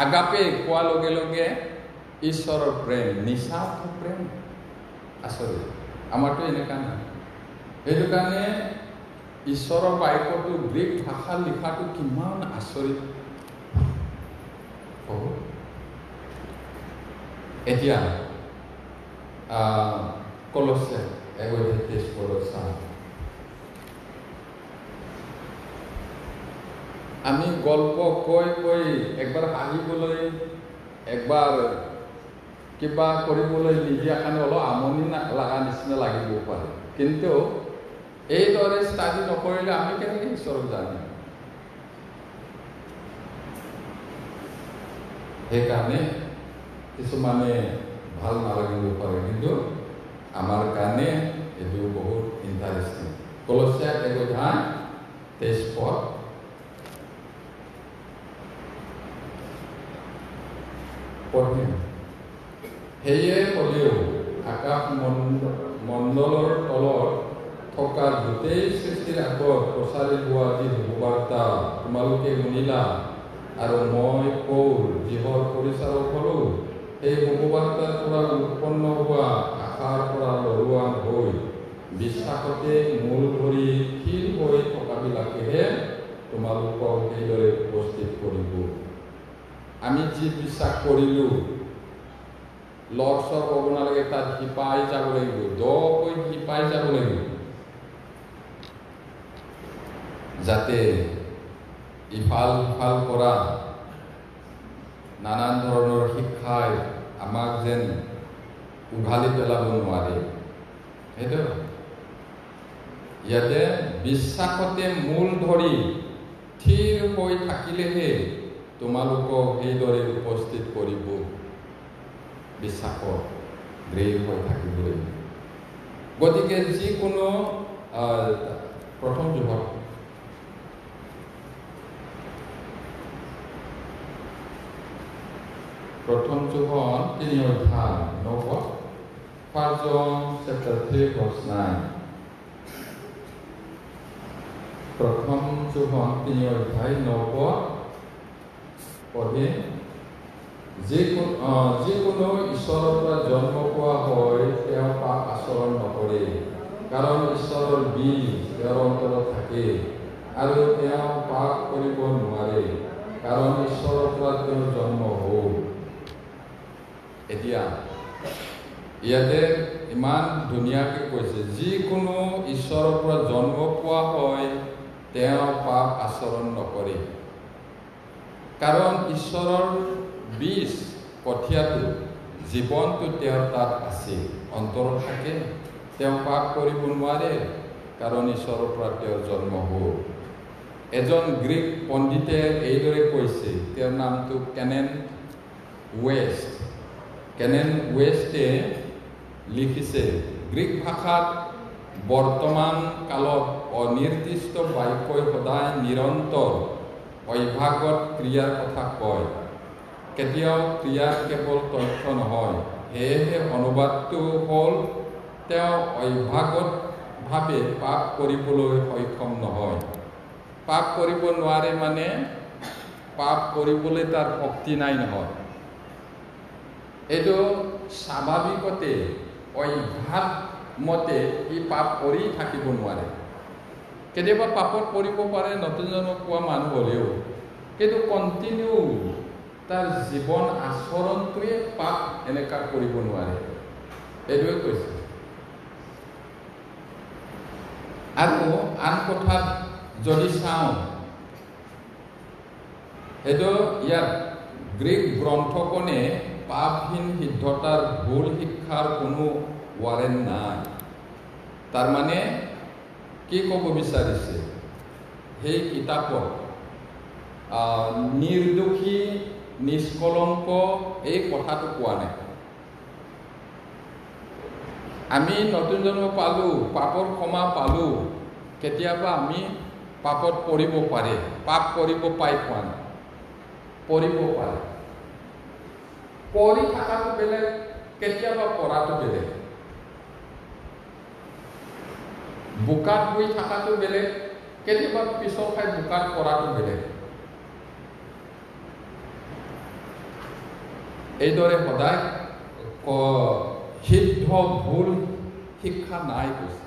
আগাপে কোৱাৰ লগে লগে ঈশ্বৰৰ প্ৰেম, নিস্বাৰ্থ প্ৰেম। আচলতে আমাৰতো এনেকুৱা নাই। সেইটো কাৰণে ঈশ্বৰৰ বাক্যটো গ্ৰীক ভাষা লিখাটো কিমান আচৰিত। এতিয়া কলছে 1:23 চাওঁ। আমি গল্প কৈ কৈ একবাৰ হাঁহিবলৈ একবাৰ কিবা কৰিবলৈ নিদিয়াৰ কাৰণে অলপ আমনি লগা নিচিনা লাগিব পাৰে, কিন্তু এইদৰে ষ্টাডি নকৰিলে আমি কেনেকৈ ঈশ্বৰক জানিম? সেইকাৰণে কিছুমানে ভাল নালাগিব পাৰে, কিন্তু আমাৰ কাৰণে এইটো বহুত ইণ্টাৰেষ্টিং। কলছে 1:23 পঢ়িম। সেয়ে হ'লেও আকাশ মণ্ডলৰ তলত থকা গোটেই সৃষ্টিৰ আগত প্ৰচাৰি হোৱা যি শুভবাৰ্তা তোমালোকে শুনিলা আৰু মই কওঁ যিহৰ পৰিচাৰক হ'লো, সেই শুভবাৰ্তাৰ পৰা উৎপন্ন হোৱা আশাৰ পৰা লৰোৱা হৈ বিশ্বাসতে মূল ধৰি থিৰ হৈ থকাবিলাকেহে তোমালোকক সেইদৰে উপস্থিত কৰিব। আমি যি বিশ্বাস কৰিলোঁ লৰচৰ হ'ব নালাগে, তাত শিপাই যাব লাগিব, দকৈ শিপাই যাব লাগিব, যাতে ইফাল সিফাল কৰা নানান ধৰণৰ শিক্ষাই আমাক যেন উঘালি পেলাব নোৱাৰে। সেইটো ইয়াতে বিশ্বাসতে মূল ধৰি থিৰ হৈ থাকিলেহে তোমালোকক সেইদৰে উপস্থিত কৰিব। বিশ্বাসত দৃঢ় হৈ থাকিব লাগিব। গতিকে যিকোনো প্ৰথম যুগত প্ৰথম যোহন 3:9 1 John chapter 3:9 প্ৰথম যোহন 3:9 পঢ়ি যিকোনো ঈশ্বৰৰ পৰা জন্ম পোৱা হয় তেওঁ পাপ আচৰণ নকৰে, কাৰণ ঈশ্বৰৰ বীজ তেওঁৰ অন্তৰত থাকে আৰু তেওঁ পাপ কৰিব নোৱাৰে, কাৰণ ঈশ্বৰৰ পৰা তেওঁৰ জন্ম হ'ল। এতিয়া ইয়াতে ইমান ধুনীয়াকৈ কৈছে, যিকোনো ঈশ্বৰৰ পৰা জন্ম পোৱা হয় তেওঁ পাপ আচৰণ নকৰে, কাৰণ ঈশ্বৰৰ বীজ কঠীয়াটো জীৱনটো তেওঁৰ তাত আছে, অন্তৰত থাকে, তেওঁ পাপ কৰিব নোৱাৰে, কাৰণ ঈশ্বৰৰ পৰা তেওঁৰ জন্ম হ'ল। এজন গ্ৰীক পণ্ডিতে এইদৰে কৈছে, তেওঁৰ নামটো কেনেন ৱেষ্টে লিখিছে, গ্ৰীক ভাষাত বৰ্তমান কালত অনিৰ্দিষ্ট বাক্যই সদায় নিৰন্তৰ অভ্যাগত ক্ৰিয়াৰ কথা কয়, কেতিয়াও ক্ৰিয়াৰ কেৱল তথ্য নহয়। সেয়েহে অনুবাদটো হ'ল তেওঁ অভ্যাগতভাৱে পাপ কৰিবলৈ সক্ষম নহয়। পাপ কৰিব নোৱাৰে মানে পাপ কৰিবলৈ তাৰ শক্তি নাই নহয়। এইটো স্বাভাৱিকতে অভ্যাস মতে সি পাপ কৰি থাকিব নোৱাৰে। কেতিয়াবা পাপত পৰিব পাৰে নতুন জন্ম পোৱা মানুহ হ'লেও, কিন্তু কণ্টিনিউ তাৰ জীৱন আচৰণটোৱে পাপ এনেকুৱা কৰিব নোৱাৰে, এইটোৱে কৈছে। আৰু আন কথাত যদি চাওঁ, সেইটো ইয়াত গ্ৰীক গ্ৰন্থখনে পাপহীন সিদ্ধতাৰ ভুল শিক্ষাৰ কোনো ৱাৰেণ্ট নাই। তাৰমানে কি ক'ব বিচাৰিছে, সেই কিতাপত নিৰ্দোষী নিষ্কলংক এই কথাটো কোৱা নাই। আমি নতুন জন্ম পালোঁ, পাপৰ ক্ষমা পালোঁ, কেতিয়াবা আমি পাপত পৰিব পাৰে, পাপ কৰিব পাই পোৱা নাই, পৰিব পাৰে। পৰি থকাটো বেলেগ, কেতিয়াবা পৰাটো বেলেগ। বোকাত শুই থকাটো বেলেগ, কেতিয়াবা পিছল খাই বোকাত পৰাটো বেলেগ। এইদৰে সদায় সিদ্ধ ভুল শিক্ষা নাই কৈছে।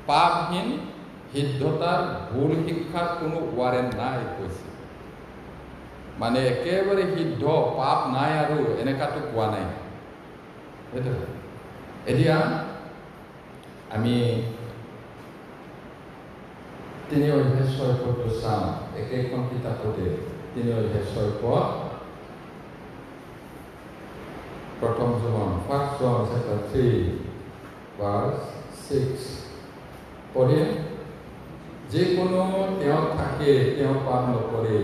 পাপহীন সিদ্ধতাৰ ভুল শিক্ষাৰ কোনো ৱাৰেণ্ট নাই কৈছে। মানে একেবাৰে সিদ্ধ, পাপ নাই আৰু এনেকাটো কোৱা নাই। সেইটো এতিয়া আমি 3 অধ্যায় 6 পদটো চাওঁ একেখন কিতাপতে 3 অধ্যায় 6 পদ প্ৰথম John 1 John chapter 3 verse 6 পঢ়ে যিকোনো তেওঁ থাকে তেওঁ পাপ নকৰে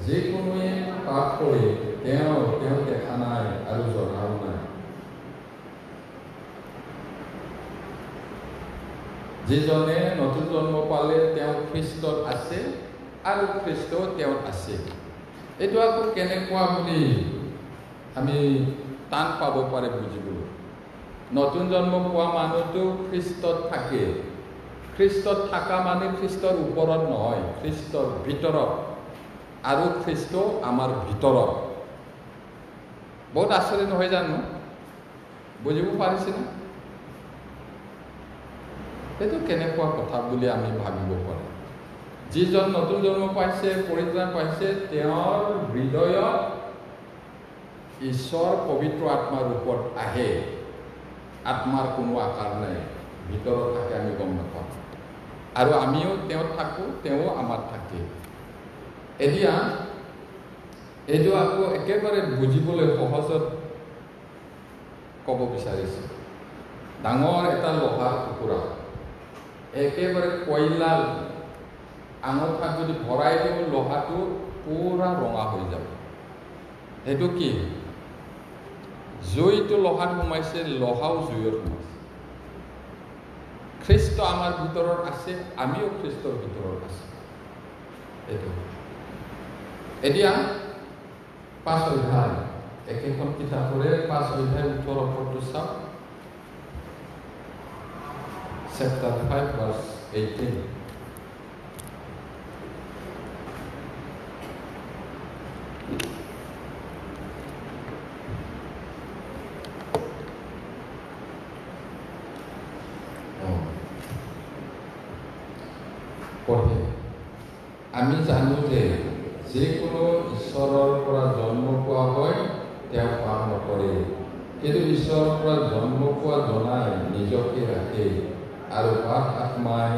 যিকোনোৱে পাপ কৰে তেওঁ দেখা নাই আৰু জনাও নাই যিজনে নতুন জন্ম পালে তেওঁ খ্ৰীষ্টত আছে আৰু খ্ৰীষ্ট তেওঁত আছে এইটো আকৌ কেনেকুৱা বুলি আমি টান পাব পাৰে বুজিবলৈ নতুন জন্ম পোৱা মানুহটো খ্ৰীষ্টত থাকে খ্ৰীষ্টত থকা মানে খ্ৰীষ্টৰ ওপৰত নহয় খ্ৰীষ্টৰ ভিতৰত আৰু খ্ৰীষ্ট আমাৰ ভিতৰত বহুত আচৰিত নহয় জানো বুজিব পাৰিছেনে এইটো কেনেকুৱা কথা বুলি আমি ভাবিব পাৰোঁ যিজন নতুন জন্ম পাইছে পৰিত্ৰাণ পাইছে তেওঁৰ হৃদয়ত ঈশ্বৰ পবিত্ৰ আত্মাৰ ওপৰত আহে আত্মাৰ কোনো আকাৰ নাই ভিতৰত থাকে আমি গম নাপাওঁ আৰু আমিও তেওঁ থাকোঁ তেওঁ আমাৰ থাকে এতিয়া এইটো আকৌ একেবাৰে বুজিবলৈ সহজত ক'ব বিচাৰিছোঁ ডাঙৰ এটা লোহাৰ টুকুৰা একেবাৰে কয়লা আঙঠাত যদি ভৰাই দিওঁ লোহাটো পুৰা ৰঙা হৈ যাব সেইটো কি জুইটো লোহাত সোমাইছে লোহাও জুইত সোমাইছে খ্ৰীষ্ট আমাৰ ভিতৰত আছে আমিও খ্ৰীষ্টৰ ভিতৰত আছে এইটো এতিয়া 5 অধ্যায় একেখন কিতাপৰে 5 অধ্যায় 18 পদটো চাওক chapter 5 verse 18 পঢ়ে আমি জানো যে যিকোনো ঈশ্বৰৰ পৰা জন্ম পোৱা হয় তেওঁ পাপ নকৰে কিন্তু ঈশ্বৰৰ পৰা জন্ম পোৱা জনাই নিজকে ৰাখে আৰু পাপ আত্মাই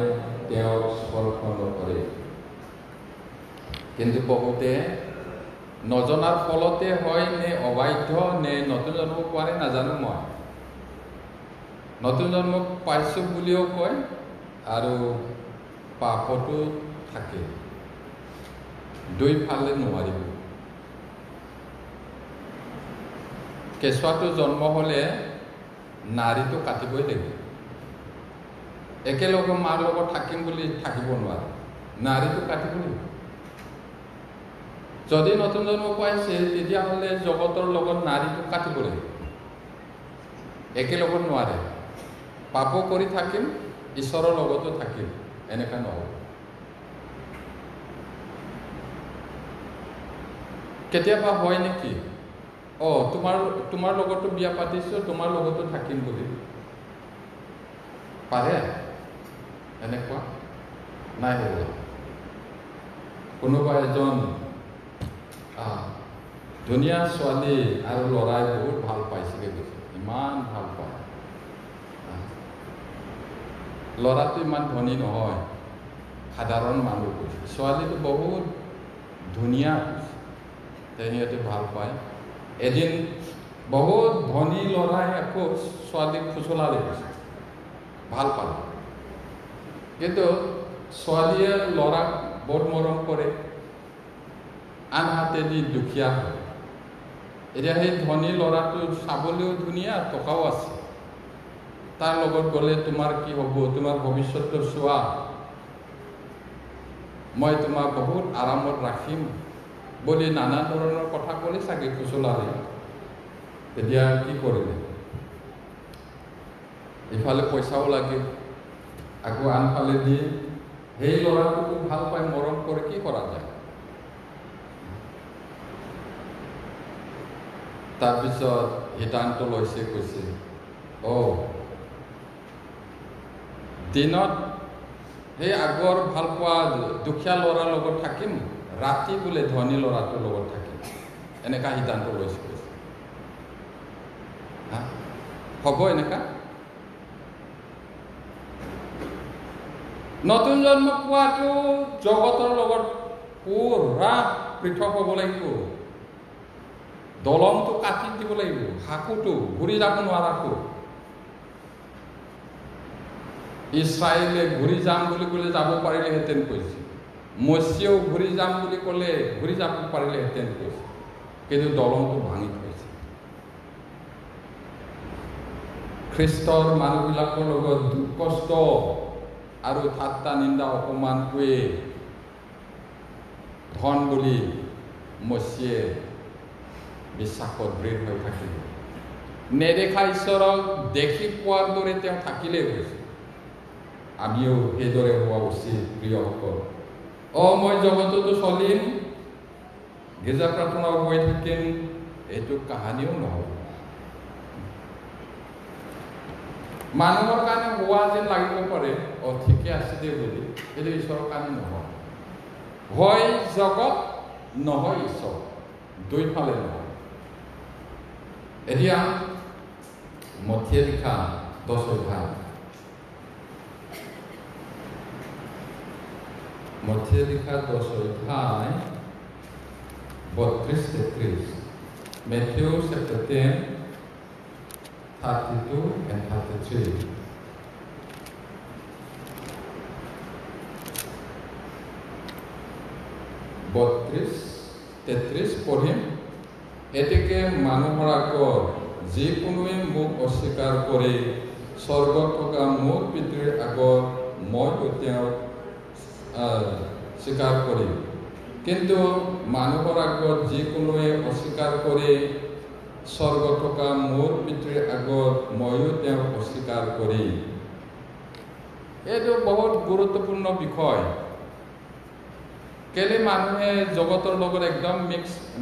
তেওঁক স্পৰ্শ নকৰে কিন্তু বহুতে নজনাৰ ফলতে হয় নে অবাধ্য নে নতুন জন্ম পোৱাৰে নাজানো মই নতুন জন্ম পাইছোঁ বুলিও কয় আৰু পাপতো থাকে দুইফালে নোৱাৰিব কেঁচুৱাটো জন্ম হ'লে নাড়ীটো কাটিবই লাগিব একেলগে মাৰ লগত থাকিম বুলি থাকিব নোৱাৰে নাড়ীটো কাটিব লাগিব যদি নতুন জন্ম পাইছে তেতিয়াহ'লে জগতৰ লগত নাড়ীটো কাটিব লাগিব একেলগত নোৱাৰে পাপো কৰি থাকিম ঈশ্বৰৰ লগতো থাকিম এনেকুৱা নহ'ব কেতিয়াবা হয় নেকি তোমাৰ লগতো বিয়া পাতিছোঁ তোমাৰ লগতো থাকিম বুলি পাৰে এনেকুৱা নাই হ'ব কোনোবা এজন ধুনীয়া ছোৱালী আৰু ল'ৰাই বহুত ভাল পাইছিলে কৈছে ইমান ভাল পায় ল'ৰাটো ইমান ধনী নহয় সাধাৰণ মানুহ কৈছে ছোৱালীটো বহুত ধুনীয়া কৈছে সিহঁতে ভাল পায় এদিন বহুত ধনী ল'ৰাই আকৌ ছোৱালীক ফুচলালে কৈছে ভাল পালে কিন্তু ছোৱালীয়ে ল'ৰাক বহুত মৰম কৰে আনহাতেদি দুখীয়া হয় এতিয়া সেই ধনী ল'ৰাটো চাবলৈও ধুনীয়া টকাও আছে তাৰ লগত গ'লে তোমাৰ কি হ'ব তোমাৰ ভৱিষ্যতটো চোৱা মই তোমাক বহুত আৰামত ৰাখিম বুলি নানা ধৰণৰ কথা ক'লে চাগে ফুচলালে তেতিয়া কি কৰিলে ইফালে পইচাও লাগে আকৌ আনফালে দিয়ে সেই ল'ৰাটোকো ভাল পাই মৰম কৰি কি কৰা যায় তাৰপিছত সিদ্ধান্ত লৈছে কৈছে দিনত সেই আগৰ ভাল পোৱা দুখীয়া ল'ৰাৰ লগত থাকিম ৰাতি বোলে ধনী ল'ৰাটোৰ লগত থাকিম এনেকুৱা সিদ্ধান্ত লৈছে কৈছে হ'ব এনেকা? নতুন জন্ম পোৱাটো জগতৰ লগত পুৰা পৃথক হ'ব লাগিব। দলংটো কাটি দিব লাগিব, হাকুটো ঘূৰি যাব নোৱাৰাটো। ইছৰাইলে ঘূৰি যাম বুলি ক'লে যাব পাৰিলেহেঁতেন কৈছে, মচিয়েও ঘূৰি যাম বুলি ক'লে ঘূৰি যাব পাৰিলেহেঁতেন কৈছে, কিন্তু দলংটো ভাঙি থৈছে। খ্ৰীষ্টৰ মানুহবিলাকৰ লগত দুখ কষ্ট আৰু ঠাট্টা নিন্দা অপমানটোৱে ধন বুলি মচিয়ে বিশ্বাসত দৃঢ় হৈ থাকিল। নেদেখা ঈশ্বৰক দেখি পোৱাৰ দৰে তেওঁ থাকিলে গৈছে। আমিও সেইদৰে হোৱা উচিত প্ৰিয়সকল। মই জগততো চলিম, গীৰ্জা প্ৰাৰ্থনাও গৈ থাকিম, এইটো কাহানিও নহ'ব। মানুহৰ কাৰণে হোৱা যেন লাগিব পাৰে, ঠিকে আছে দে বুলি, কিন্তু ঈশ্বৰৰ কাৰণে নহয়। হয় জগত, নহয় ঈশ্বৰ, দুইফালে নহয়। এতিয়া মথিয়ে লিখা 10 অধ্যায়, মথিয়ে লিখা 10 অধ্যায় 32-33, Matthew chapter 10, 32 and 33. বত্ৰিশ 33 পঢ়িম। এতেকে মানুহৰ আগত যিকোনোৱে মোক অস্বীকাৰ কৰি স্বৰ্গত থকা মোৰ পিতৃৰ আগত মইতো তেওঁক স্বীকাৰ কৰিম। কিন্তু মানুহৰ আগত যিকোনোৱে অস্বীকাৰ কৰি স্বৰ্গত থকা মোৰ পিতৃৰ আগত ময়ো তেওঁক অস্বীকাৰ কৰিম। এইটো বহুত গুৰুত্বপূৰ্ণ বিষয়। কেলে মানুহে জগতৰ লগত একদম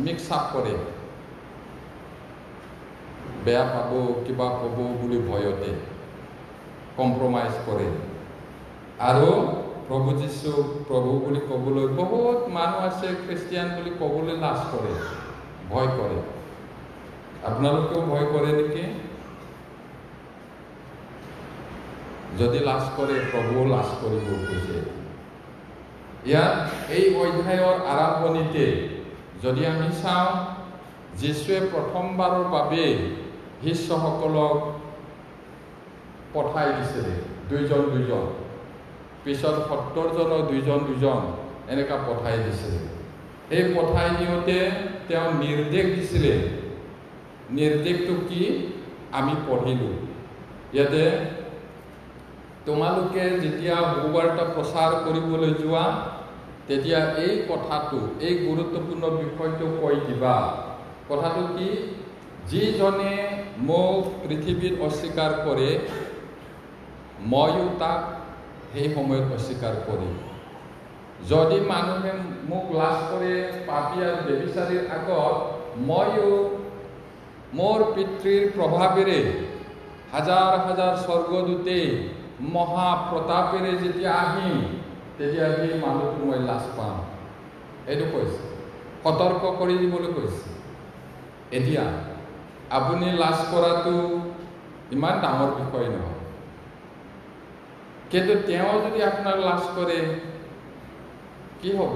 মিক্স আপ কৰে, বেয়া পাব, কিবা ক'ব বুলি ভয়তে কম্প্ৰমাইজ কৰে। আৰু প্ৰভু যীশু প্ৰভু বুলি ক'বলৈ বহুত মানুহ আছে, খ্ৰীষ্টিয়ান বুলি ক'বলৈ লাজ কৰে, ভয় কৰে। আপোনালোকেও ভয় কৰে নেকি? যদি লাজ কৰে, প্ৰভুও লাজ কৰিব কৈছে। ইয়াত এই অধ্যায়ৰ আৰম্ভণিতে যদি আমি চাওঁ, যীশুৱে প্ৰথমবাৰৰ বাবে শিষ্যসকলক পঠাই দিছিলে দুইজন, পিছত 70 জনক দুইজন এনেকুৱা পঠাই দিছিলে। এই পঠাই দিওঁতে তেওঁ নিৰ্দেশ দিছিলে। নিৰ্দেশটো কি আমি পঢ়িলোঁ। ইয়াতে তোমালোকে যেতিয়া সুবাৰ্তা প্ৰচাৰ কৰিবলৈ যোৱা, তেতিয়া এই কথাটো, এই গুৰুত্বপূৰ্ণ বিষয়টো কৈ দিবা। কথাটো কি? যিজনে মোক পৃথিৱীত অস্বীকাৰ কৰে, ময়ো তাক সেই সময়ত অস্বীকাৰ কৰিম। যদি মানুহে মোক লাজ কৰে পাপী আৰু ব্যভিচাৰীৰ আগত, ময়ো মোৰ পিতৃৰ প্ৰভাৱেৰে হাজাৰ হাজাৰ স্বৰ্গদূতে মহাপ্ৰতাপেৰে যেতিয়া আহিম, তেতিয়া সেই মানুহটো মই লাজ পাম। এইটো কৈছে, সতৰ্ক কৰি দিবলৈ কৈছে। এতিয়া আপুনি লাজ কৰাটো ইমান ডাঙৰ বিষয় নহয়, কিন্তু তেওঁ যদি আপোনাক লাজ কৰে কি হ'ব?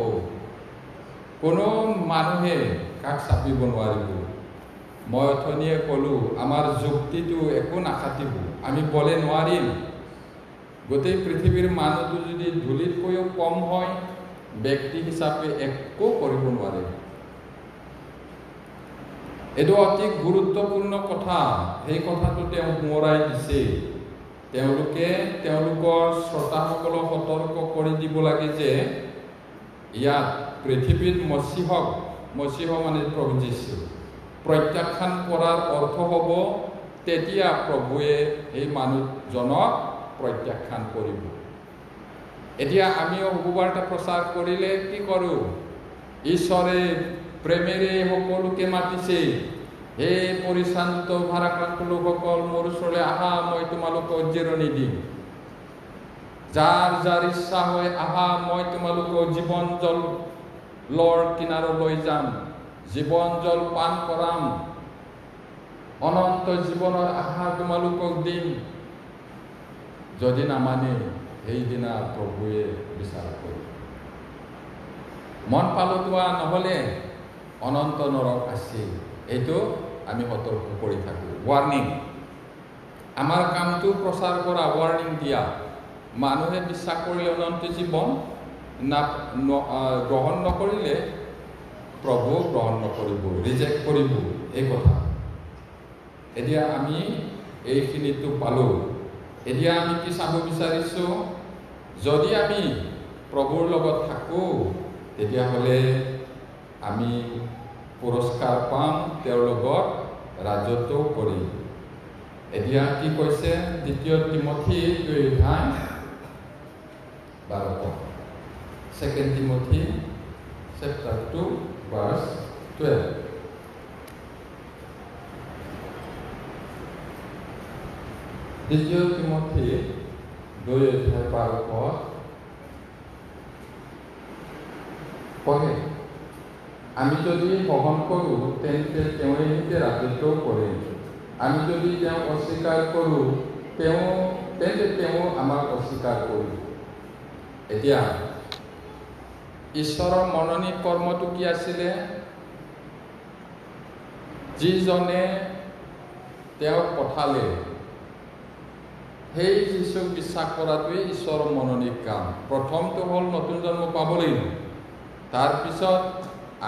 কোনো মানুহে কাক চাপিব নোৱাৰিব। মই অথনিয়ে ক'লোঁ, আমাৰ যুক্তিটো একো নাখাটিব, আমি ক'লে নোৱাৰিম। গোটেই পৃথিৱীৰ মানুহটো যদি ধূলিতকৈও কম হয়, ব্যক্তি হিচাপে একো কৰিব নোৱাৰে। এইটো অতি গুৰুত্বপূৰ্ণ কথা। সেই কথাটো তেওঁ সোঁৱৰাই দিছে। তেওঁলোকে তেওঁলোকৰ শ্ৰোতাসকলক সতৰ্ক কৰি দিব লাগে যে ইয়াত পৃথিৱীত মচিহ মানে প্ৰভু যীশু প্ৰত্যাখ্যান কৰাৰ অৰ্থ হ'ব, তেতিয়া প্ৰভুৱে এই মানুহজনক প্ৰত্যাখ্যান কৰিব। এতিয়া আমিও সুবাৰ্তা প্ৰচাৰ কৰিলে কি কৰোঁ? ঈশ্বৰে প্ৰেমেৰে সকলোকে মাতিছে, হে পৰিশ্ৰান্ত ভাৰাক্ৰান্ত লোকসকল, মোৰ ওচৰলৈ আহা, মই তোমালোকক জিৰণি দিম। যাৰ যাৰ ইচ্ছা হয় আহা, মই তোমালোকক জীৱন জলৰ কিনাৰলৈ যাম, জীৱন জল পান কৰাম। অনন্ত জীৱনৰ আশা তোমালোকক দিম। যদি নামানে সেইদিনা প্ৰভুৱে বিচাৰ কৰিব। মন পালটোৱা নহ'লে অনন্ত নৰক আছে। এইটো আমি সতৰ্ক কৰি থাকোঁ। ৱাৰ্ণিং, আমাৰ কামটো প্ৰচাৰ কৰা, ৱাৰ্ণিং দিয়া। মানুহে বিশ্বাস কৰিলে অনন্ত জীৱন গ্ৰহণ নকৰিলে প্ৰভু গ্ৰহণ নকৰিব, ৰিজেক্ট কৰিব, এই কথা। এতিয়া আমি এইখিনিতো পালোঁ। এতিয়া আমি কি চাব বিচাৰিছোঁ? যদি আমি প্ৰভুৰ লগত থাকোঁ তেতিয়াহ'লে আমি পুৰস্কাৰ পাম, তেওঁৰ লগত ৰাজত্ব কৰিম। এতিয়া কি কৈছে? 2 তিমথী 2:12, 2 Timothy chapter 2 verse 12. দ্বিতীয় তিমথী 2:12 পঢ়ে, আমি যদি সহন কৰোঁ তেন্তে তেওঁৱে নিজে ৰাজত্ব কৰে। আমি যদি তেওঁক অস্বীকাৰ কৰোঁ তেন্তে তেওঁ আমাক অস্বীকাৰ কৰিব। এতিয়া ঈশ্বৰৰ মনোনীত কৰ্মটো কি আছিলে? যিজনে তেওঁক পঠালে সেই যীশুক বিশ্বাস কৰাটোৱে ঈশ্বৰৰ মনোনীত কাম। প্ৰথমটো হ'ল নতুন জন্ম পাব লাগিব। তাৰপিছত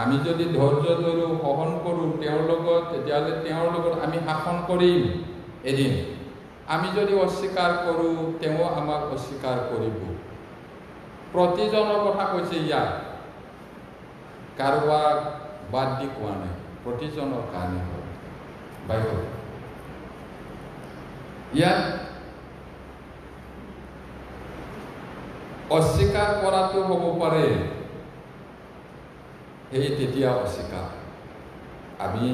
আমি যদি ধৈৰ্য ধৰোঁ, সহন কৰোঁ তেওঁৰ লগত, তেতিয়াহ'লে তেওঁৰ লগত আমি শাসন কৰিম এদিন। আমি যদি অস্বীকাৰ কৰোঁ তেওঁ আমাক অস্বীকাৰ কৰিব। প্ৰতিজনৰ কথা কৈছে ইয়াত, কাৰোবাক বাদ দি কোৱা নাই, প্ৰতিজনৰ কাৰণে হয় বাইবেল। ইয়াত অস্বীকাৰ কৰাটো হ'ব পাৰে, সেই তেতিয়া অস্বীকাৰ। আমি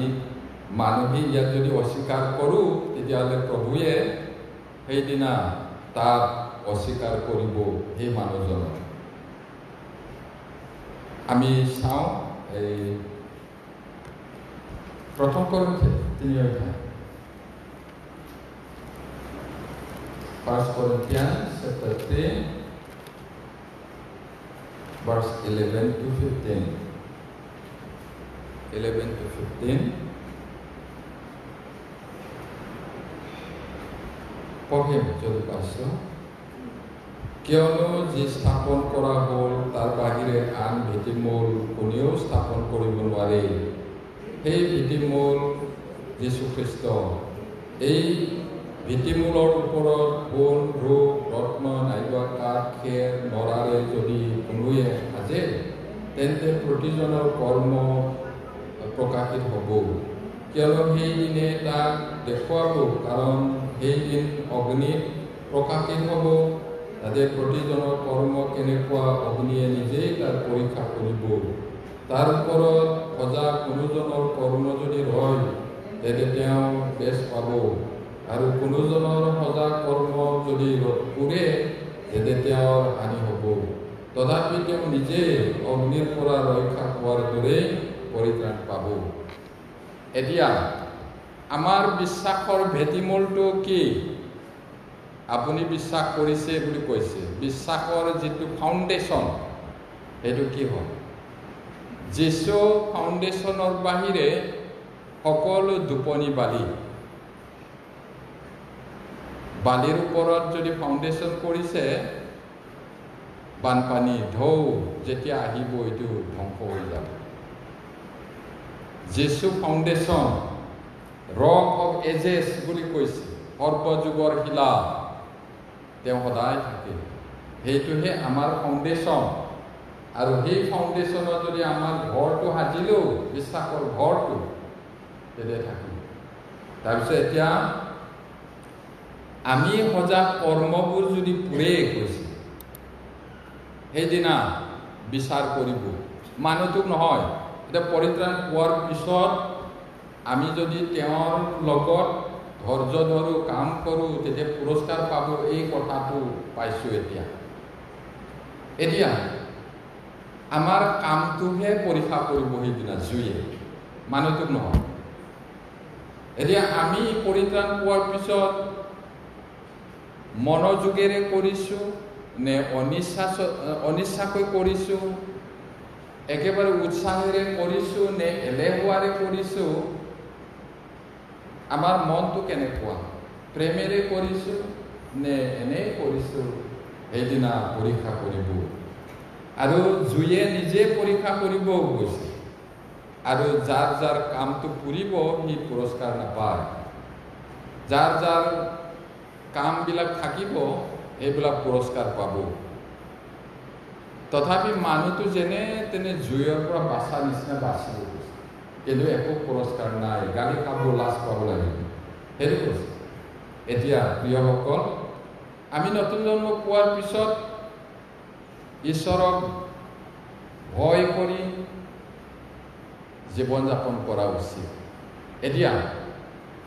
মানুহে ইয়াত যদি অস্বীকাৰ কৰোঁ তেতিয়াহ'লে প্ৰভুৱে সেইদিনা তাক অস্বীকাৰ কৰিব সেই মানুহজনক। আমি চাওঁ এই 1 Corinthians 3:1 1 Corinthians chapter 3 verse 11 to 15. 11 to 15 পঢ়িম যদি পাইছোঁ। কিয়নো যি স্থাপন কৰা হ'ল তাৰ বাহিৰে আন ভেটিমূল কোনেও স্থাপন কৰিব নোৱাৰে। সেই ভেটিমূল যীশুখ্ৰীষ্ট। এই ভেটিমূলৰ ওপৰত সোণ, ৰূপ, ৰত্ন নাইবা কাঠ, খেৰ, নৰাৰে যদি কোনোৱে সাজে তেন্তে প্ৰতিজনৰ কৰ্ম প্ৰকাশিত হ'ব, কিয়নো সেইদিনে তাক দেখুৱাব। কাৰণ সেইদিন অগ্নিত প্ৰকাশিত হ'ব, তাতে প্ৰতিজনৰ কৰ্ম কেনেকুৱা অগ্নিয়ে নিজেই তাৰ পৰীক্ষা কৰিব। তাৰ ওপৰত সজাগ কোনোজনৰ কৰ্ম যদি ৰয় তেন্তে তেওঁ বেচ পাব, আৰু কোনোজনৰ সজাগ কৰ্ম যদি পুৰে তেন্তে তেওঁৰ হানি হ'ব। তথাপি তেওঁ নিজে অগ্নিৰ পৰা ৰক্ষা পোৱাৰ দৰেই পৰিত্ৰাণ পাব। এতিয়া আমাৰ বিশ্বাসৰ ভেটিমূলটো কি? আপুনি বিশ্বাস কৰিছে বুলি কৈছে, বিশ্বাসৰ যিটো ফাউণ্ডেশ্যন সেইটো কি হয়? যীশু ফাউণ্ডেশ্যনৰ বাহিৰে সকলো দুপনি বালি। বালিৰ ওপৰত যদি ফাউণ্ডেশ্যন কৰিছে, বানপানী ঢৌ যেতিয়া আহিব এইটো ধ্বংস হৈ যাব। যীশু ফাউণ্ডেশ্যন, ৰক অফ এজেছ বুলি কৈছে, সৰ্বযুগৰ শিলা, তেওঁ সদায় থাকে। সেইটোহে আমাৰ ফাউণ্ডেশ্যন। আৰু সেই ফাউণ্ডেশ্যনত যদি আমাৰ ঘৰটো সাজিলেও, বিশ্বাসৰ ঘৰটো, তেতিয়া থাকিব। তাৰপিছত এতিয়া আমি সজা কৰ্মবোৰ যদি পুৰে কৈছে, সেইদিনা বিচাৰ কৰিব। মানুহটোক নহয়, এতিয়া পৰিত্ৰাণ পোৱাৰ পিছত আমি যদি তেওঁৰ লগত ধৈৰ্য ধৰোঁ, কাম কৰোঁ, তেতিয়া পুৰস্কাৰ পাব। এই কথাটো পাইছোঁ এতিয়া আমাৰ কামটোহে পৰীক্ষা কৰিব সেইদিনা জুয়ে, মানুহটোক নহয়। এতিয়া আমি পৰিত্ৰাণ পোৱাৰ পিছত মনোযোগেৰে কৰিছোঁ নে অনিচ্ছাকৈ কৰিছোঁ, একেবাৰে উৎসাহেৰে কৰিছোঁ নে এলেহুৱাৰে কৰিছোঁ, আমাৰ মনটো কেনেকুৱা, প্ৰেমেৰে কৰিছোঁ নে এনেই কৰিছোঁ, সেইদিনা পৰীক্ষা কৰিব। আৰু জুয়ে নিজে পৰীক্ষা কৰিব গৈছে, আৰু যাৰ যাৰ কামটো পুৰিব সি পুৰস্কাৰ নাপায়, যাৰ যাৰ কামবিলাক থাকিব এইবিলাক পুৰস্কাৰ পাব। তথাপি মানুহটো যেনে তেনে জুইৰ পৰা বাচা নিচিনা বাচিব গৈছে, কিন্তু একো পুৰস্কাৰ নাই, গালি খাব, লাজ পাব লাগিব, সেইটো কৈছে। এতিয়া প্ৰিয়সকল, আমি নতুন জন্ম পোৱাৰ পিছত ঈশ্বৰক ভয় কৰি জীৱন যাপন কৰা উচিত। এতিয়া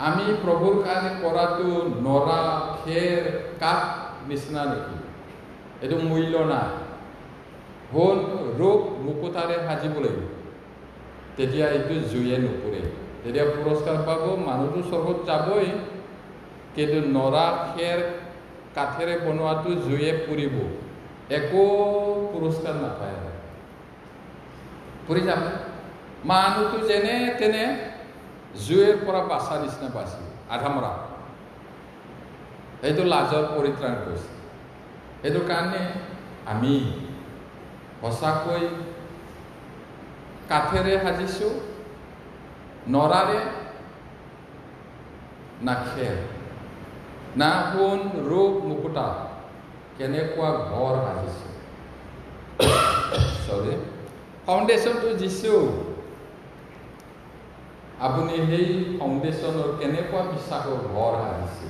আমি প্ৰভুৰ কাৰণে কৰাটো নৰা, খেৰ, কাঠ নিচিনা নেকি? এইটো মূল্য নাই। হ'ল ৰূপ মুকুতাৰে সাজিব লাগিব, তেতিয়া এইটো জুয়ে নুপুৰে, তেতিয়া পুৰস্কাৰ পাব, মানুহটো স্বৰ্গত যাবই, কিন্তু নৰা, খেৰ, কাঠেৰে বনোৱাটো জুয়ে পুৰিব, একো পুৰস্কাৰ নাপায়, পুৰি যাব। মানুহটো যেনে তেনে জুইৰ পৰা বাচা নিচিনা বাচিব, আধা মৰা। এইটো লাজৰ পৰিত্ৰাণ কৰিছে। সেইটো কাৰণে আমি সঁচাকৈ কাঠেৰে সাজিছোঁ, নৰাৰে না খেৰ, না সোণ, ৰূপ, মুকুতা, কেনেকুৱা ঘৰ সাজিছোঁ। চৰি, ফাউণ্ডেশ্যনটো দিছোঁ, আপুনি সেই ফাউণ্ডেশ্যনৰ কেনেকুৱা বিশ্বাসৰ ঘৰ সাজিছে।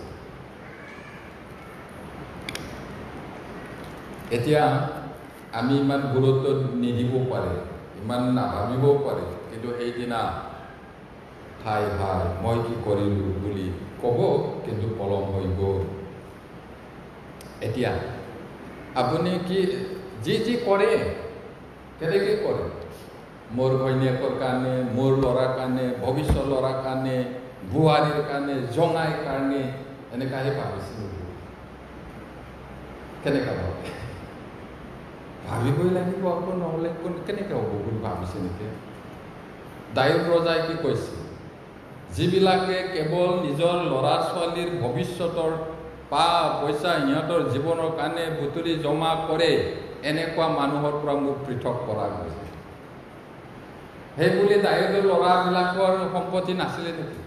এতিয়া আমি ইমান গুৰুত্ব নিদিব পাৰে, ইমান নাভাবিবও পাৰে, কিন্তু সেইদিনা ঠাই ভাই মই কি কৰিলোঁ বুলি ক'ব, কিন্তু পলম হৈ গ'ল। এতিয়া আপুনি কি যি কৰে, কেনেকৈ কৰে, মোৰ ঘৈণীয়েকৰ কাৰণে, মোৰ ল'ৰাৰ কাৰণে, ভৱিষ্যত ল'ৰাৰ কাৰণে, বোৱাৰীৰ কাৰণে, জঙাইৰ কাৰণে, এনেকুৱাহে ভাবিছিলোঁ। কেনেকুৱা ভাবে? ভাবিবই লাগিব আকৌ, নহ'লে কেনেকৈ হ'ব বুলি ভাবিছে নেকি? দায়ুদ ৰজাই কি কৈছে? যিবিলাকে কেৱল নিজৰ ল'ৰা ছোৱালীৰ ভৱিষ্যতৰ পইচা সিহঁতৰ জীৱনৰ কাৰণে বুটলি জমা কৰে, এনেকুৱা মানুহৰ পৰা মোক পৃথক কৰা গৈছে। সেইবুলি দায়ুদৰ ল'ৰাবিলাকৰ সম্পত্তি নাছিলে নেকি?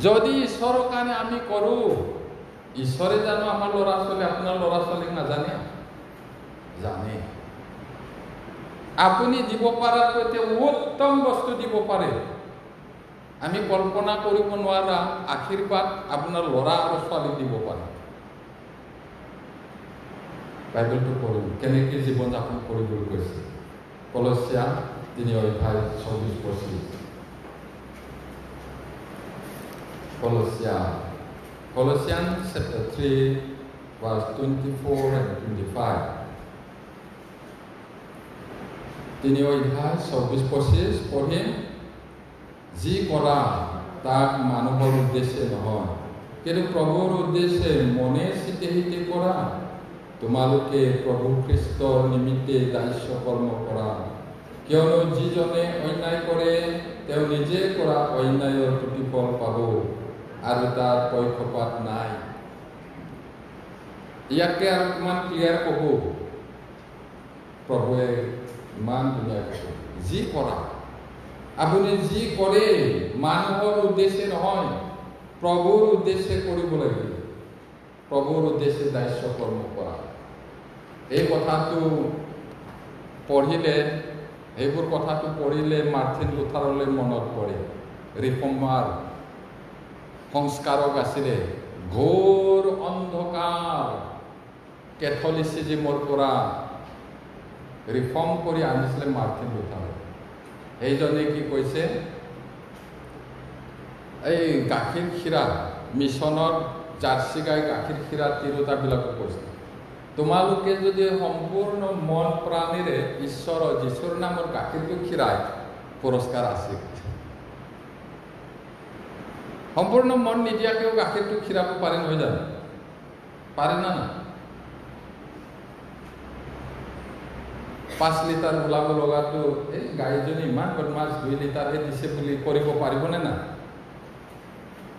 যদি ঈশ্বৰৰ কাৰণে আমি কৰোঁ, ঈশ্বৰে জানো আমাৰ ল'ৰা ছোৱালী, আপোনাৰ ল'ৰা ছোৱালীক নাজানে? জানে। আপুনি দিব পৰাতকৈ উত্তম বস্তু দিব পাৰে। আমি কল্পনা কৰিব নোৱাৰা আশীৰ্বাদ আপোনাৰ ল'ৰা আৰু ছোৱালীক দিব পাৰে। বাইবেলটো পঢ়িব, কেনেকৈ জীৱন যাপন কৰিবলৈ কৈছে। কলছিয়া 3:24-25। Colossians chapter 3 verse 24 and 25. 3:24-25 পঢ়িম। যি কৰা তাক মানুহৰ উদ্দেশ্যে নহয়, কিন্তু প্ৰভুৰ উদ্দেশ্যে মনে চিতে হিতে কৰা। তোমালোকে প্ৰভু খ্ৰীষ্টৰ নিমিত্তে দাস্য কৰ্ম কৰা, কিয়নো যিজনে অন্যায় কৰে তেওঁ নিজে কৰা অন্যায়ৰ প্ৰতিফল পাব, আৰু তাৰ পক্ষপাত নাই। ইয়াকে আৰু কিমান ক্লিয়াৰ ক'ব? প্ৰভুৱে ইমান ধুনীয়াকৈ যি কৰা, আপুনি যি কৰে মানুহৰ উদ্দেশ্যে নহয়, প্ৰভুৰ উদ্দেশ্যে কৰিব লাগিব, প্ৰভুৰ উদ্দেশ্যে দাস্য কৰ্ম কৰা। এই কথাটো পঢ়িলে, এইবোৰ কথাটো পঢ়িলে মাৰ্টিন লুথাৰলৈ মনত পৰে। ৰিফৰ্মাৰ সংস্কাৰক আছিলে, ঘোৰ অন্ধকাৰ কেথলিচিজিমৰ পৰা ৰিফৰ্ম কৰি আনিছিলে মাৰ্টিন লুথাৰে। সেইজনে কি কৈছে, এই গাখীৰ ক্ষীৰা মিছনত জাৰ্চি গাই গাখীৰ ক্ষীৰা তিৰোতাবিলাকক কৈছে, তোমালোকে যদি সম্পূৰ্ণ মন প্ৰাণেৰে ঈশ্বৰৰ যীশুৰ নামৰ গাখীৰটো ক্ষীৰাই, পুৰস্কাৰ আছে। সম্পূৰ্ণ মন নিদিয়াকেও গাখীৰটো খীৰাব পাৰে নহয় জানো? পাৰে না? 5 লিটাৰ ওলাব লগাটো এই গাইজনী ইমান বদমাছ 2 লিটাৰহে দিছে বুলি কৰিব পাৰিবনে না?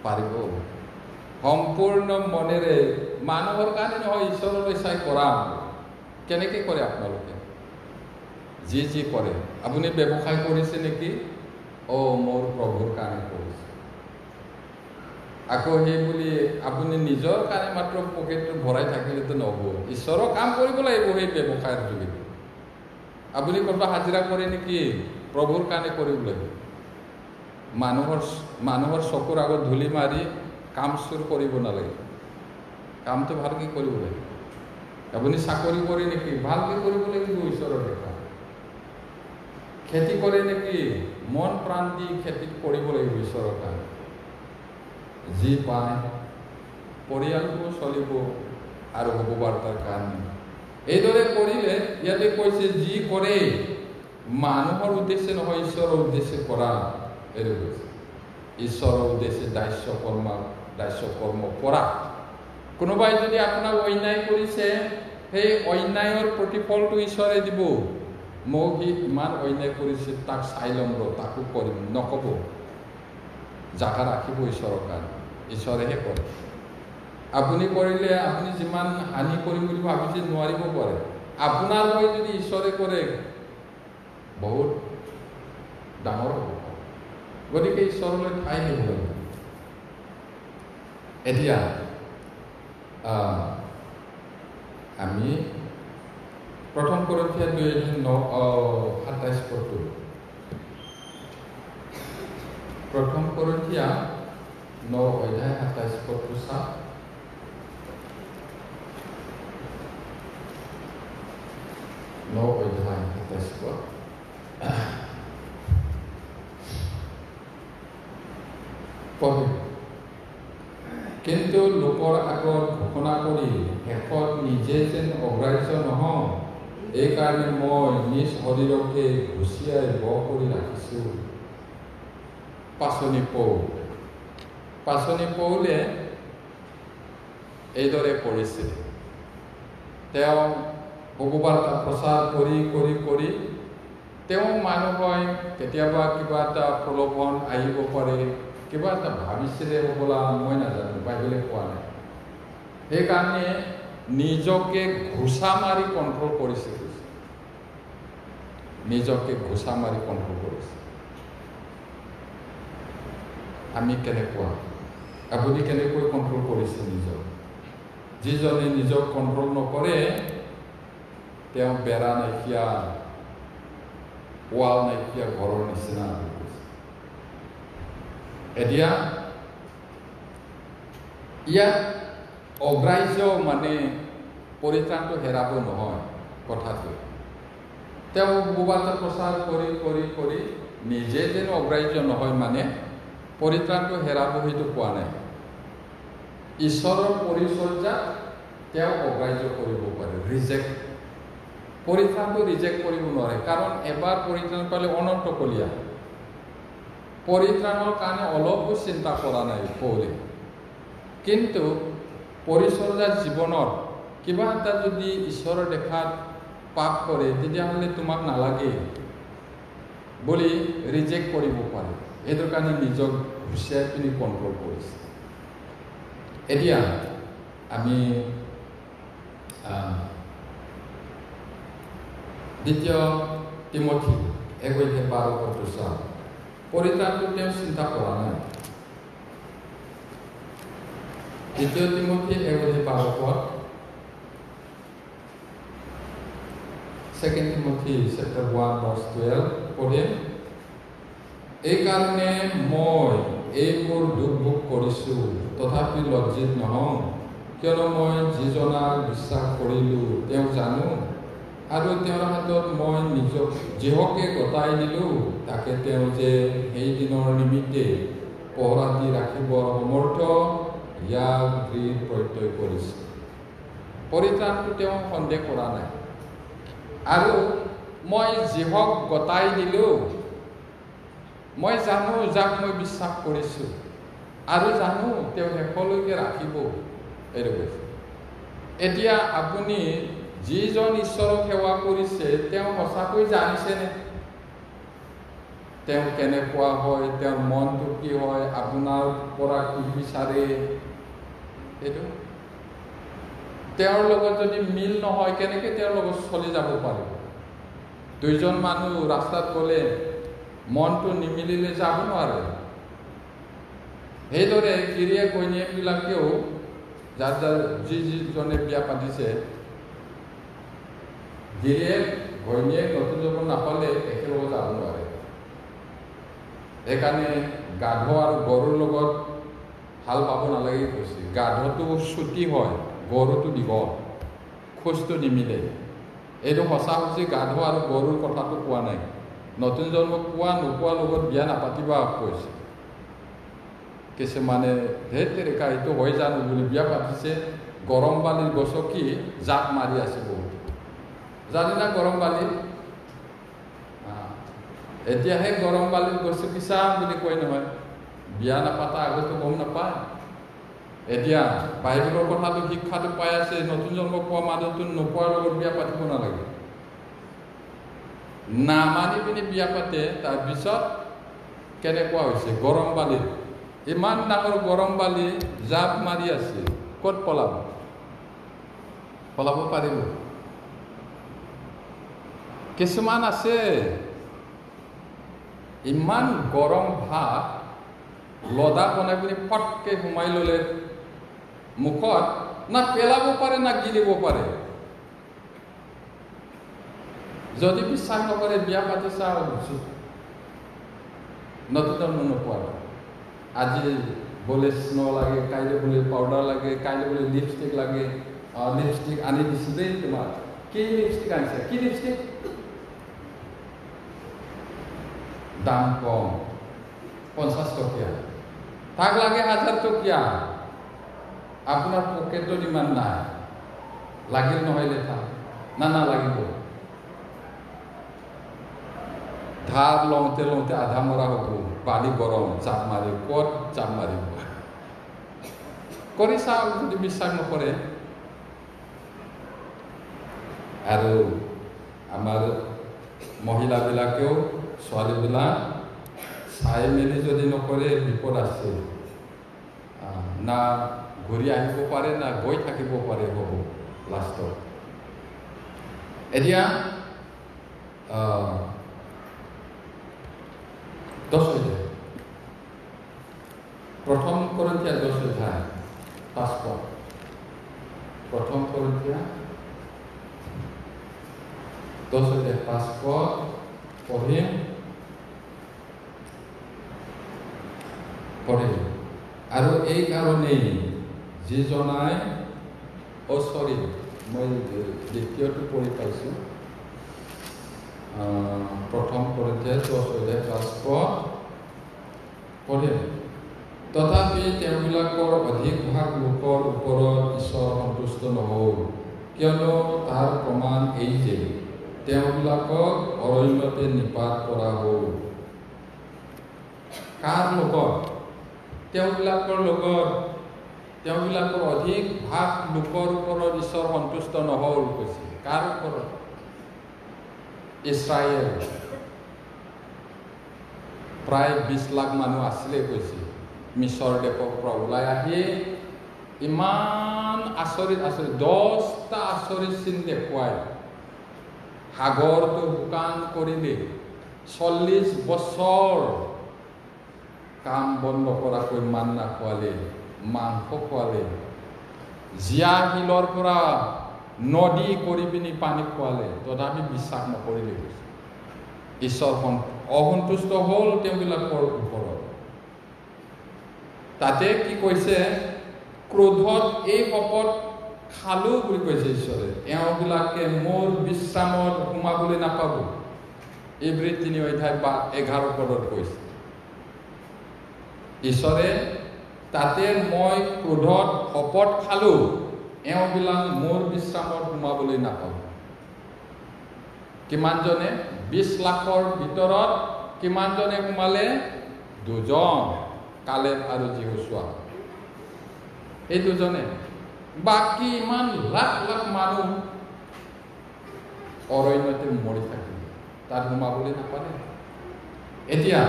পাৰিব। সম্পূৰ্ণ মনেৰে মানুহৰ কাৰণে নহয়, ঈশ্বৰলৈ চাই কৰা। কেনেকৈ কৰে আপোনালোকে? যি কৰে। আপুনি ব্যৱসায় কৰিছে নেকি? মোৰ প্ৰভুৰ কাৰণে কৰিছে। আকৌ সেই বুলি আপুনি নিজৰ কাৰণে মাত্ৰ পকেটটো ভৰাই থাকিলেতো নহ'ব। ঈশ্বৰৰ কাম কৰিব লাগিব সেই ব্যৱসায়ৰ যোগেদি। আপুনি ক'ৰবাত হাজিৰা কৰে নেকি? প্ৰভুৰ কাৰণে কৰিব লাগিব। মানুহৰ চকুৰ আগত ধূলি মাৰি কাম চুৰ কৰিব নালাগে। কামটো ভালকৈ কৰিব লাগিব। আপুনি চাকৰি কৰে নেকি? ভালকৈ কৰিব লাগিব ঈশ্বৰৰ দেখা। খেতি কৰে নেকি? মন প্ৰাণ দি খেতি কৰিব লাগিব ঈশ্বৰৰ কাৰণে। যি পায় পৰিয়ালটো চলিব আৰু হ'ব বাৰ্তাৰ কাৰণে। এইদৰে কৰিলে ইয়াতে কৈছে যি কৰে মানুহৰ উদ্দেশ্যে নহয়, ঈশ্বৰৰ উদ্দেশ্যে কৰা। এইটো কৈছে ঈশ্বৰৰ উদ্দেশ্যে দাস্য কৰ্ম কৰা। কোনোবাই যদি আপোনাক অন্যায় কৰিছে, সেই অন্যায়ৰ প্ৰতিফলটো ঈশ্বৰে দিব। মোক সি ইমান অন্যায় কৰিছে, তাক চাই ল'ম ৰ, তাকো কৰিম নক'ব। জাগা ৰাখিব ঈশ্বৰৰ কাৰণে। ঈশ্বৰেহে কৰে। আপুনি কৰিলে আপুনি যিমান হানি কৰিম বুলি ভাবিছে নোৱাৰিব পাৰে। আপোনাৰ হৈ যদি ঈশ্বৰে কৰে বহুত ডাঙৰ হ'ব। গতিকে ঈশ্বৰলৈ ঠাই দিব লাগিব। এতিয়া আমি 1 Korinthians 2:27 পঢ়ো। 1 Korinthians 9:27 পঢ়ো চা। কিন্তু লোকৰ আগত ঘোষণা কৰি শেষত নিজে যেন অগ্ৰাহ্য নহওঁ, এইকাৰণে মই নিজ শৰীৰকে ঘুচিয়াই বহ কৰি ৰাখিছোঁ। পাচনি পৌলে এইদৰে কৰিছিল। তেওঁ ভগৱাৰ্তা প্ৰচাৰ কৰি তেওঁ মানুহৰ কেতিয়াবা কিবা এটা প্ৰলোভন আহিব পাৰে, কিবা এটা ভাবিছিলে হ'বলা, মই নাজানো, বাইবেলে কোৱা নাই। সেইকাৰণে নিজকে ঘোচা মাৰি কণ্ট্ৰল কৰিছে। নিজকে ঘোচা মাৰি কণ্ট্ৰল কৰিছে। আমি কেনেকুৱা? আপুনি কেনেকৈ কণ্ট্ৰল কৰিছে নিজক? যিজনে নিজক কণ্ট্ৰল নকৰে তেওঁ বেৰা নাইকিয়া, ৱাল নাইকিয়া ঘৰৰ নিচিনা। এতিয়া ইয়াত অগ্ৰাহ্য মানে পৰিত্ৰাণটো হেৰাব নহয় কথাটো। তেওঁ ভগৱাৰ্তা প্ৰচাৰ কৰি নিজে যেন অগ্ৰাহ্য নহয় মানে পৰিত্ৰাণটো হেৰাব সেইটো কোৱা নাই। ঈশ্বৰৰ পৰিচৰ্যা তেওঁ অগ্ৰাহ্য কৰিব পাৰে, পৰিত্ৰাণটো ৰিজেক্ট কৰিব নোৱাৰে। কাৰণ এবাৰ পৰিত্ৰাণ পালে অনন্তকলীয়া। পৰিত্ৰাণৰ কাৰণে অলপো চিন্তা কৰা নাই পৌলে। কিন্তু পৰিচৰ্যাৰ জীৱনত কিবা এটা যদি ঈশ্বৰৰ দেখাত পাপ কৰে, তেতিয়াহ'লে তোমাক নালাগে বুলি ৰিজেক্ট কৰিব পাৰে। এইটো কাৰণে নিজক ঘুচিয়াই পিনি কণ্ট্ৰল কৰিছে। এতিয়া আমি 2 Timothy 1:12 চাওঁ। পৰিত্ৰাণটো তেওঁ চিন্তা কৰা নাই। 2 Timothy 1:12, 2 Timothy chapter 1:12 পঢ়ে। এইকাৰণে মই এইবোৰ দুৰ্ভোগ কৰিছোঁ, তথাপি লজ্জিত নহওঁ, কিয়নো মই যিজনাক বিশ্বাস কৰিলোঁ তেওঁ জানো, আৰু তেওঁৰ হাতত মই নিজক যিহকে গতাই দিলোঁ, তাকে তেওঁ যে সেই দিনৰ নিমিত্তে পহৰা দি ৰাখিবৰ সমৰ্থ, ইয়াক দৃঢ় প্ৰত্যয় কৰিছে। পৰিত্ৰাণটো তেওঁ সন্দেহ কৰা নাই। আৰু মই যিহক গতাই দিলোঁ, মই জানো যাক মই বিশ্বাস কৰিছোঁ, আৰু জানো তেওঁ শেষলৈকে ৰাখিব এইটো কৈছে। এতিয়া আপুনি যিজন ঈশ্বৰক সেৱা কৰিছে তেওঁ সঁচাকৈ জানিছেনে? তেওঁ কেনেকুৱা হয়, তেওঁৰ মনটো কি হয়, আপোনাৰ পৰা কি বিচাৰে, এইটো তেওঁৰ লগত যদি মিল নহয় কেনেকৈ তেওঁৰ লগত চলি যাব পাৰিব? দুইজন মানুহ ৰাস্তাত গ'লে মনটো নিমিলিলে যাব নোৱাৰে। সেইদৰে গিৰিয়েক ঘৈণীয়েকবিলাকেও যিজনে বিয়া পাতিছে, গিৰিয়েক ঘৈণীয়েক নতুন যৌৱন নাপালে একেলগে যাব নোৱাৰে। সেইকাৰণে গাধ আৰু গৰুৰ লগত হাল বাব নালাগে কৈছে। গাধটো চুটি হয়, গৰুটো দীঘল, খোজটো নিমিলে। এইটো সঁচা সঁচি গাধ আৰু গৰুৰ কথাটো কোৱা নাই। নতুন জন্ম পোৱা নোপোৱাৰ লগত বিয়া নাপাতিবা কৈছে। কিছুমানে ধেৰ তেৰিকা এইটো হৈ জানো বুলি বিয়া পাতিছে, গৰম বালিৰ গছকি জাপ মাৰি আছে বহুত। জানি না গৰম বালি? এতিয়াহে গৰম বালিৰ গছকিছা বুলি কয় নহয়, বিয়া নাপাতা আগতো গম নাপায়। এতিয়া বাইবেলৰ কথাটো শিক্ষাটো পাই আছে, নতুন জন্ম পোৱা মানুহটো নোপোৱাৰ লগত বিয়া পাতিব নালাগে। নামানি পিনি বিয়া পাতে, তাৰপিছত কেনেকুৱা হৈছে? গৰম বালিত ইমান ডাঙৰ গৰম বালি জাপ মাৰি আছে, ক'ত পলাব? পলাব পাৰিব? কিছুমান আছে ইমান গৰম ভাত লদা বনাই পিনি ফটকে সোমাই ল'লে মুখত, না পেলাব পাৰে না গিলিব পাৰে। যদি বিশ্বাস নকৰে বিয়া পাতি চাওঁ, নতুন জন্ম নোপোৱাৰ। আজি বোলে স্নো লাগে, কাইলৈ বোলে পাউডাৰ লাগে, কাইলৈ বোলে লিপষ্টিক লাগে। লিপষ্টিক আনি দিছোঁ দেই তোমাক। কি লিপষ্টিক আনিছে? কি লিপষ্টিক? দাম কম, 50 টকীয়া। তাক লাগে 1000 টকীয়া। আপোনাৰ পকেটত ইমান নাই, লাগিল নহয় লেঠা না নালাগিব। ধাৰ লওঁতে লওঁতে আধা মৰা হ'ব, বালি গৰম, জাপ মাৰি ক'ত জাপ মাৰিব? কৰি চাওক যদি বিশ্বাস নকৰে। আৰু আমাৰ মহিলাবিলাকেও, ছোৱালীবিলাক চাই মেলি যদি নকৰে বিপদ আছে। না ঘূৰি আহিব পাৰে, না গৈ থাকিব পাৰে হ'ব লাষ্টত। এতিয়া 10 অধ্যায়, প্ৰথম কৰিন্থিয়া 10 অধ্যায় 5 পদ। প্ৰথম কৰিন্থিয়া 10 অধ্যায় 5 পদ পঢ়িম। আৰু এই কাৰণেই যিজনাই মই দ্বিতীয়টো পঢ়ি পাইছোঁ। প্ৰথম কৰিন্থিয়া 10 অধ্যায় 5 পদ পঢ়িম। তথাপি তেওঁবিলাকৰ অধিক ভাগ লোকৰ ওপৰত ঈশ্বৰ সন্তুষ্ট নহ'ল, কিয়নো তাৰ প্ৰমাণ এই যে তেওঁবিলাকক অৰণ্যতে নিপাত কৰা হ'ল। কাৰ লগত? তেওঁবিলাকৰ লগত। তেওঁবিলাকৰ অধিক ভাগ লোকৰ ওপৰত ঈশ্বৰ সন্তুষ্ট নহ'ল কৈছে। কাৰ ওপৰত? ইছৰাইল। প্ৰায় 20 লাখ মানুহ আছিলে কৈছে। মিছৰ দেশৰ পৰা ওলাই আহি ইমান আচৰিত 10টা আচৰিত চিন দেখুৱাই সাগৰটো শুকান কৰিলে। 40 বছৰ কাম বন্ধ কৰাকৈ মান্না খোৱালে, মাংস খোৱালে, জীয়া শিলৰ পৰা নদী কৰি পিনি পানী খোৱালে, তথাপি বিশ্বাস নকৰিলে কৈছে। ঈশ্বৰ অসন্তুষ্ট হ'ল তেওঁবিলাকৰ ওপৰত। তাতে কি কৈছে? ক্ৰোধত এই শপত খালো বুলি কৈছে ঈশ্বৰে, এওঁবিলাকে মোৰ বিশ্ৰামত সোমাবলৈ নাপাব। ইব্ৰী 3 অধ্যায় 11 পদত কৈছে ঈশ্বৰে, তাতে মই ক্ৰোধত শপত খালো, এওঁবিলাক মোৰ বিশ্ৰামত সোমাবলৈ নাপাব। কিমানজনে? 20 লাখৰ ভিতৰত কিমানজনে সোমালে? 2জন। কালেব আৰু জিহুচোৱা এই দুজনে বাকী ইমান লাখ লাখ মানুহ অৰণ্যতে মৰি থাকিল তাত সোমাবলৈ নাপালে এতিয়া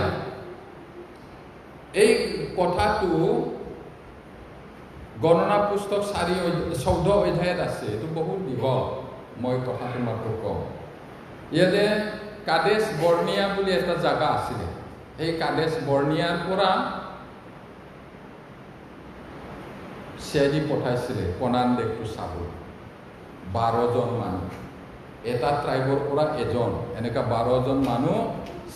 এই কথাটো গণনা পুস্তক 14 অধ্যায়ত আছে এইটো বহুত দীঘল মই কথাটো মাত্ৰ কওঁ ইয়াতে কাদেশ বৰ্ণিয়া বুলি এটা জাগা আছিলে এই কাদেশ বৰ্ণিয়াৰ পৰা চেদি পঠাইছিলে কনান দেশটো চাব 12 জন মানুহ এটা ট্ৰাইবৰ পৰা এজন এনেকা 12 জন মানুহ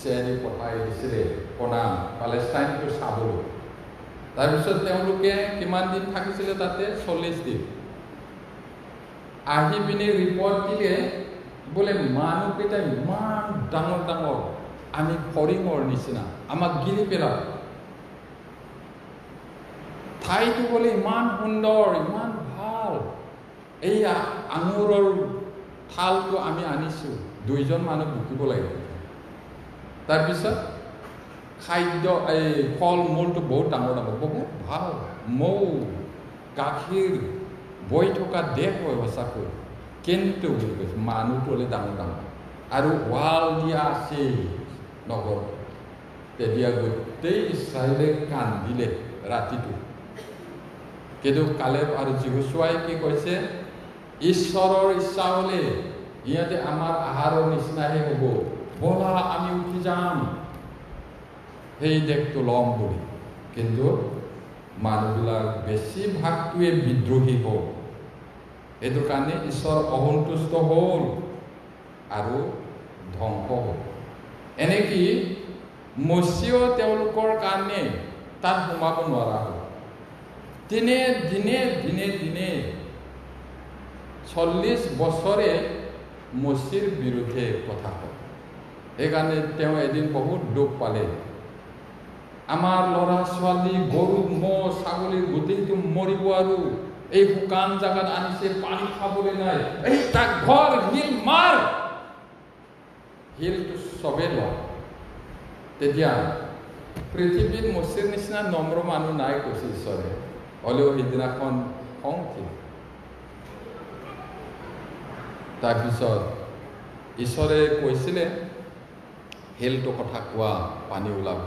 চেদি পঠাই দিছিলে কনান পালেষ্টাইনটো চাবলৈ তাৰপিছত তেওঁলোকে কিমান দিন থাকিছিলে তাতে 40 দিন আহি পিনে ৰিপৰ্ট দিলে বোলে মানুহকেইটা ইমান ডাঙৰ ডাঙৰ আমি ফৰিঙৰ নিচিনা আমাক গিলি পেলাব ঠাইটো বোলে ইমান সুন্দৰ ইমান ভাল এইয়া আঙুৰৰ থালটো আমি আনিছোঁ 2 জন মানুহ বুকিব লাগিব তাৰপিছত খাদ্য এই ফল মূলটো বহুত ডাঙৰ ডাঙৰ বহুত ভাল মৌ গাখীৰ বৈ থকা দেশ হয় সঁচাকৈ কিন্তু বুলি কৈছে মানুহটো হ'লে ডাঙৰ ডাঙৰ আৰু ৱাল দিয়া আছে নগৰ তেতিয়া গোটেই ইছৰাইলে কান্দিলে ৰাতিটো কিন্তু কালেব আৰু জিহুচোৱাই কি কৈছে ঈশ্বৰৰ ইচ্ছা হ'লে ইহঁতে আমাৰ আহাৰৰ নিচিনাহে হ'ব বলা আমি উঠি যাম সেই দেশটো ল'ম বুলি কিন্তু মানুহবিলাক বেছিভাগটোৱে বিদ্ৰোহী হ'ল এইটো কাৰণে ঈশ্বৰ অসন্তুষ্ট হ'ল আৰু ধ্বংস হ'ল এনেকি মচিও তেওঁলোকৰ কাৰণে তাত সোমাব নোৱাৰা হ'ল দিনে দিনে দিনে দিনে 40 বছৰে মচিৰ বিৰুদ্ধে কথা হ'ল সেইকাৰণে তেওঁ এদিন বহুত দুখ পালে আমাৰ ল'ৰা ছোৱালী গৰু ম'হ ছাগলী গোটেইটো মৰিব আৰু এই শুকান জাগাত আনিছে পানী খাবলৈ নাই এই তাক ঘৰ হিল মাৰ হিলটো চবে লয় তেতিয়া পৃথিৱীত মচিৰ নিচিনা নম্ৰ মানুহ নাই কৈছে ঈশ্বৰে হ'লেও সেইদিনাখন খং উঠিল তাৰপিছত ঈশ্বৰে কৈছিলে হিলটো কথা কোৱা পানী ওলাব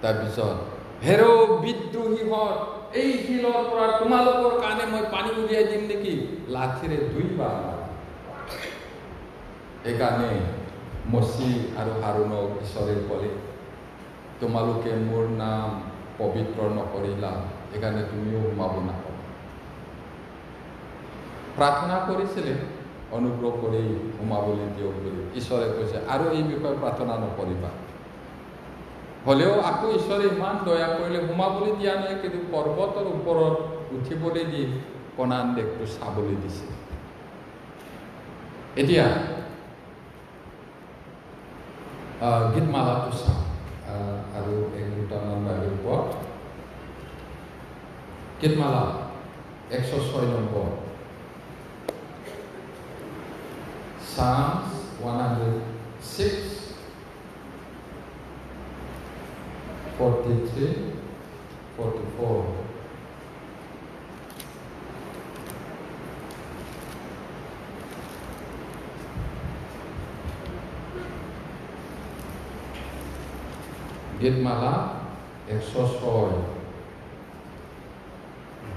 তাৰপিছত হেৰ বিদ্ৰোহী হয় এই শিলৰ পৰা তোমালোকৰ কাৰণে মই পানী উলিয়াই দিম নেকি লাঠিৰে 2 বাৰ সেইকাৰণে মচি আৰু হাৰুণক ঈশ্বৰে ক'লে তোমালোকে মোৰ নাম পবিত্ৰ নকৰিলা সেইকাৰণে তুমিও সোমাব নাপাবা প্ৰাৰ্থনা কৰিছিলে অনুগ্ৰহ কৰি সোমাবলৈ দিয়ক বুলি ঈশ্বৰে কৈছে আৰু এই বিষয়ে প্ৰাৰ্থনা নকৰিবা হ'লেও আকৌ ঈশ্বৰে ইমান দয়া কৰিলে সোমাবলৈ দিয়া নাই কিন্তু পৰ্বতৰ ওপৰত উঠিবলৈ দি কনান দেশটো চাবলৈ দিছে এতিয়া গীতমালাটো চাওঁ আৰু 1-2টামান বাইবেল পঢ় গীতমালা 106 নম্বৰ Psalms 106 43 44 গীতমালা 106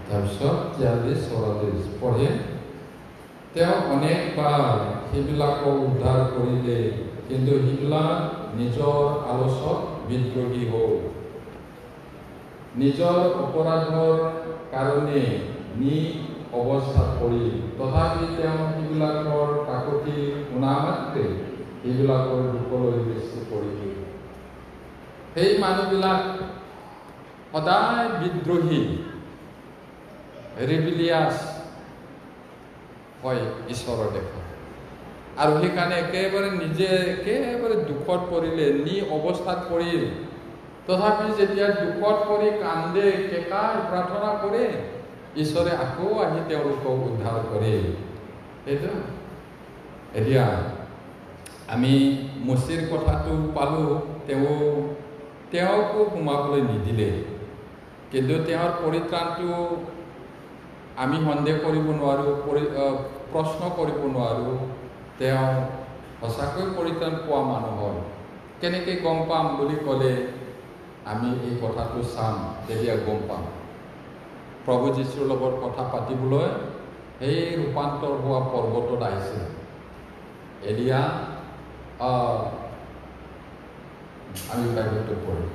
তাৰপিছত 43-44 পঢ়ে তেওঁ অনেকবাৰ সেইবিলাকক উদ্ধাৰ কৰিলে কিন্তু সেইবিলাক নিজৰ আলোচক বিদ্ৰোহী হ'ল নিজৰ অপৰাধৰ কাৰণে নি অৱস্থাত পৰিল তথাপি তেওঁ সেইবিলাকৰ কাকতি শুনা মাত্ৰে সেইবিলাকৰ দুখলৈ বেছি পৰিল সেই মানুহবিলাক সদায় বিদ্ৰোহী ৰেবিলিয়াছ হয় ঈশ্বৰৰ দেখা আৰু সেইকাৰণে একেবাৰে নিজে একেবাৰে দুখত পৰিলে নি অৱস্থাত পৰিল তথাপি যেতিয়া দুখত পৰি কান্দে কেকাই প্ৰাৰ্থনা কৰে ঈশ্বৰে আকৌ আহি তেওঁলোকক উদ্ধাৰ কৰে সেইটো এতিয়া আমি মচিৰ কথাটো পালোঁ তেওঁকো সোমাবলৈ নিদিলে কিন্তু তেওঁৰ পৰিত্ৰাণটো আমি সন্দেহ কৰিব নোৱাৰোঁ, প্ৰশ্ন কৰিব নোৱাৰোঁ। তেওঁ সঁচাকৈ পৰিত্ৰাণ পোৱা মানুহ হয়। কেনেকৈ গম পাম বুলি ক'লে আমি এই কথাটো চাম, তেতিয়া গম পাম। প্ৰভু যীশুৰ লগত কথা পাতিবলৈ সেই ৰূপান্তৰ হোৱা পৰ্বতত আহিছে। এলিয়া আমি বাইবেলটো পঢ়িম।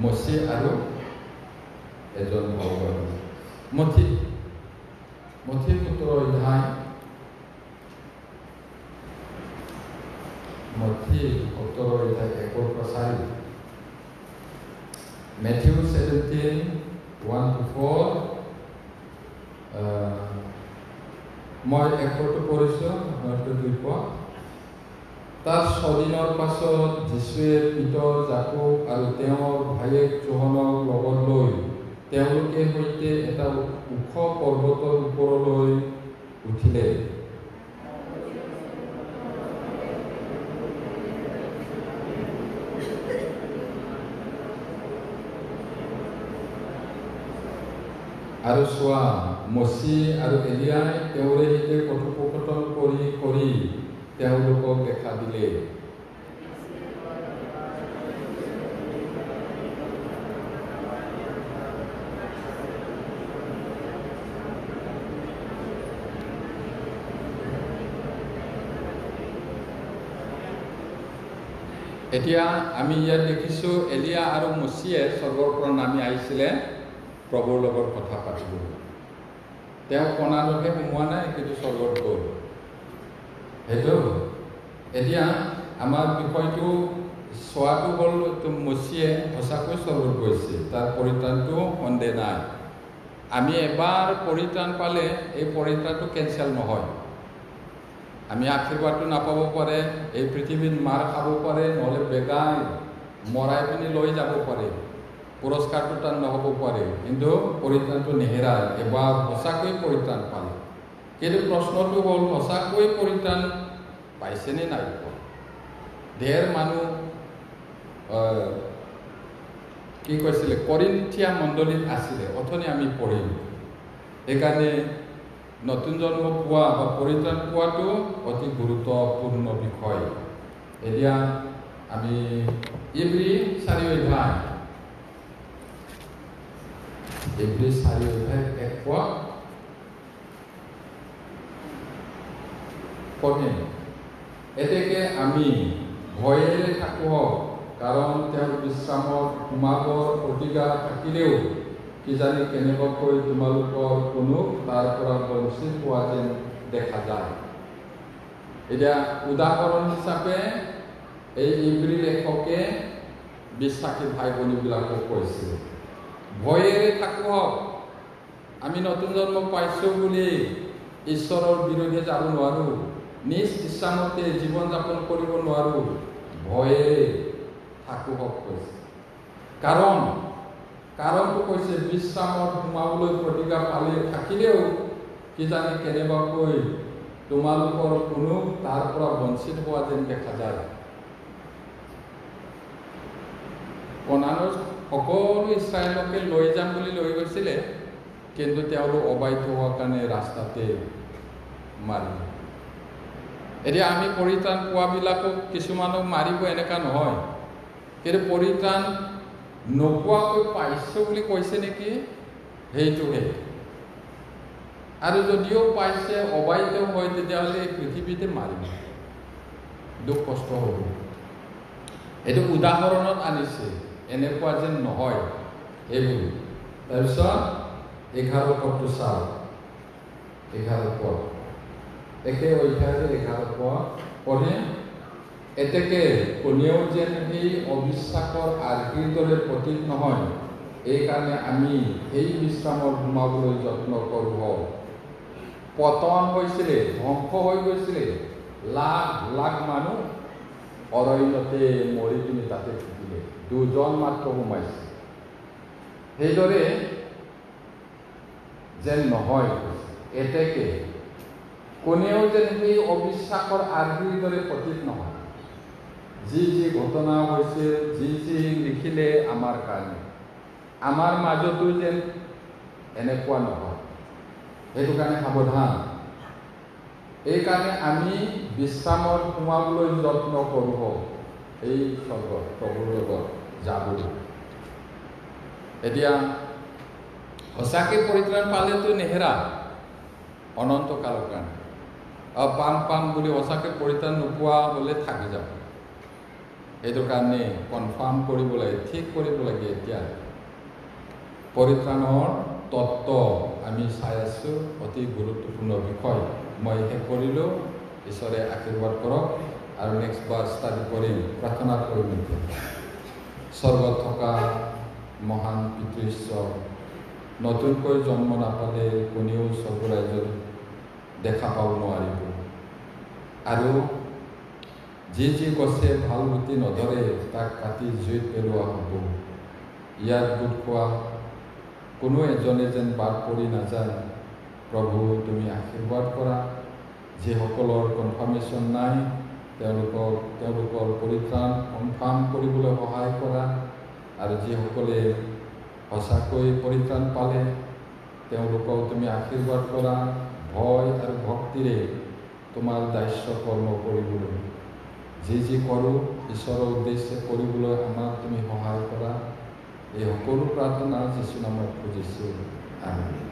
মচি আৰু এজন ভগৱান। মথি 17 অধ্যায়, মথি 17 অধ্যায় 1-4। Matthew 17:1-4। মই 1 পঢ়িছোঁ, 2। তাৰ 6 দিনৰ পাছত যীশুৱে পিতৰ জাকব আৰু তেওঁৰ ভায়েক যোহনক লগত লৈ তেওঁলোকে সৈতে এটা ওখ পৰ্বতৰ ওপৰলৈ উঠিলে। আৰু চোৱা, মচি আৰু এলিয়াই তেওঁৰে সৈতে কথোপকথন কৰি তেওঁলোকক দেখা দিলে। এতিয়া আমি ইয়াত দেখিছোঁ এলিয়া আৰু মচিয়ে স্বৰ্গৰ পৰা নামি আহিছিলে প্ৰভুৰ লগত কথা পাতিবলৈ। তেওঁ কণালৈকে সোমোৱা নাই, কিন্তু স্বৰ্গত গ'ল। সেইটো এতিয়া আমাৰ বিষয়টো চোৱাটো হ'ল মচিয়ে সঁচাকৈ স্বৰ্গত গৈছে, তাৰ পৰিত্ৰাণটো সন্দেহ নাই। আমি এবাৰ পৰিত্ৰাণ পালে এই পৰিত্ৰাণটো কেঞ্চেল নহয়। আমি আশীৰ্বাদটো নাপাব পাৰে, এই পৃথিৱীত মাৰ খাব পাৰে, নহ'লে বেগাই মৰাই পিনি লৈ যাব পাৰে, পুৰস্কাৰটো তাৰ নহ'ব পাৰে, কিন্তু পৰিত্ৰাণটো নেহেৰায় এবাৰ সঁচাকৈ পৰিত্ৰাণ পালে। কিন্তু প্ৰশ্নটো হ'ল সঁচাকৈ পৰিত্ৰাণ পাইছেনে নাই পোৱা? ঢেৰ মানুহ কি কৈছিলে কৰিন্থিয়া মণ্ডলীত আছিলে, অথনি আমি পঢ়িম। সেইকাৰণে নতুন জন্ম পোৱা বা পৰিত্ৰাণ পোৱাটো অতি গুৰুত্বপূৰ্ণ বিষয়। এতিয়া আমি ইব্ৰী 4 অধ্যায়, ইব্ৰী 4 অধ্যায় 1 পঢ়িম। এতেকে আমি ভয়েৰে থাকোঁ, কাৰণ তেওঁৰ বিশ্ৰামত সোমাবৰ প্ৰতিজ্ঞা থাকিলেও কিজানি কেনেবাকৈ তোমালোকৰ কোনো তাৰ পৰা বঞ্চিত হোৱা যেন দেখা যায়। এতিয়া উদাহৰণ হিচাপে এই ইব্ৰী লেখকে বিশ্বাসী ভাই ভনীবিলাকক কৈছে, ভয়েৰে থাকক। আমি নতুন জন্ম পাইছোঁ বুলি ঈশ্বৰৰ বিৰুদ্ধে যাব নোৱাৰোঁ, নিজ ইচ্ছামতে জীৱন যাপন কৰিব নোৱাৰোঁ। ভয়েৰে থাকক কৈছে। কাৰণটো কৈছে বিশ্ৰামত সোমাবলৈ প্ৰতিজ্ঞা পালে থাকিলেও কিজানি কেনেবাকৈ তোমালোকৰ কোনো তাৰ পৰা বঞ্চিত হোৱা যেন দেখা যায়। কনানৰ সকলো ইছৰাইলকে লৈ যাম বুলি লৈ গৈছিলে, কিন্তু তেওঁলোক অবাধ্য হোৱাৰ কাৰণে ৰাস্তাতে মাৰিলে। এতিয়া আমি পৰিত্ৰাণ পোৱাবিলাকক কিছুমানক মাৰিব এনেকুৱা নহয়, কিন্তু পৰিত্ৰাণ নোপোৱাকৈ পাইছোঁ বুলি কৈছে নেকি, সেইটোহে। আৰু যদিও পাইছে অবাধ্য হয়, তেতিয়াহ'লে এই পৃথিৱীতে মাৰিব, দুখ কষ্ট হ'ব। এইটো উদাহৰণত আনিছে, এনেকুৱা যেন নহয় এইবোৰ। তাৰপিছত 11 পদটো চাওক, 11 পদ, একে অধ্যায়তে 11 পদ পঢ়ে। এতেকে কোনেও যেন সেই অবিশ্বাসৰ আৰ্হিৰ দৰে প্ৰতীক নহয়, এইকাৰণে আমি সেই বিশ্ৰামত সোমাবলৈ যত্ন কৰোঁ। পতন হৈছিলে, ধ্বংস হৈ গৈছিলে, লাখ লাখ মানুহ অৰণ্যতে মৰি পিনি তাতে থাকিলে, 2জন মাত্ৰ সোমাইছে। সেইদৰে যেন নহয়, এতেকে কোনেও যেন সেই অবিশ্বাসৰ আৰ্হিৰ দৰে প্ৰতীক নহয়। যি ঘটনা হৈছে, যি লিখিলে আমাৰ কাৰণে, আমাৰ মাজতো যেন এনেকুৱা নহয়। সেইটো কাৰণে সাৱধান। এইকাৰণে আমি বিশ্ৰামত সোমাবলৈ যত্ন কৰোঁ এই স্বৰ্গত প্ৰভুৰ লগত যাবলৈ। এতিয়া সঁচাকৈ পৰিত্ৰাণ পালেতো নেহেৰা অনন্তকালৰ কাৰণে। পাম বুলি সঁচাকৈ পৰিত্ৰাণ নোপোৱা হ'লে থাকি যাব। সেইটো কাৰণে কনফাৰ্ম কৰিব লাগে, ঠিক কৰিব লাগে। এতিয়া পৰিত্ৰাণৰ তত্ত্ব আমি চাই আছোঁ, অতি গুৰুত্বপূৰ্ণ বিষয়। মই শেষ কৰিলোঁ। ঈশ্বৰে আশীৰ্বাদ কৰক আৰু নেক্সট বাৰ ষ্টাডি কৰিম, প্ৰাৰ্থনা কৰিম। স্বৰ্গত থকা মহান পিতৃ ঈশ্বৰ, নতুনকৈ জন্ম নাপালে কোনেও স্বৰ্গ ৰাজ্যত দেখা পাব নোৱাৰিব। আৰু যি গছে ভাল গুটি নধৰে তাক কাটি জুইত পেলোৱা হ'ব। ইয়াত গোট খোৱা কোনো এজনে যেন বাদ পৰি নাযায়। প্ৰভু তুমি আশীৰ্বাদ কৰা। যিসকলৰ কনফাৰ্মেশ্যন নাই তেওঁলোকৰ পৰিত্ৰাণ কনফাৰ্ম কৰিবলৈ সহায় কৰা। আৰু যিসকলে সঁচাকৈ পৰিত্ৰাণ পালে তেওঁলোকক তুমি আশীৰ্বাদ কৰা। ভয় আৰু ভক্তিৰে তোমাৰ দায়িত্ব কৰ্ম কৰিবলৈ যি কৰোঁ ঈশ্বৰৰ উদ্দেশ্যে কৰিবলৈ আমাক তুমি সহায় কৰা। এই সকলো প্ৰাৰ্থনা যীশু নামত খুজিছোঁ। আমেন।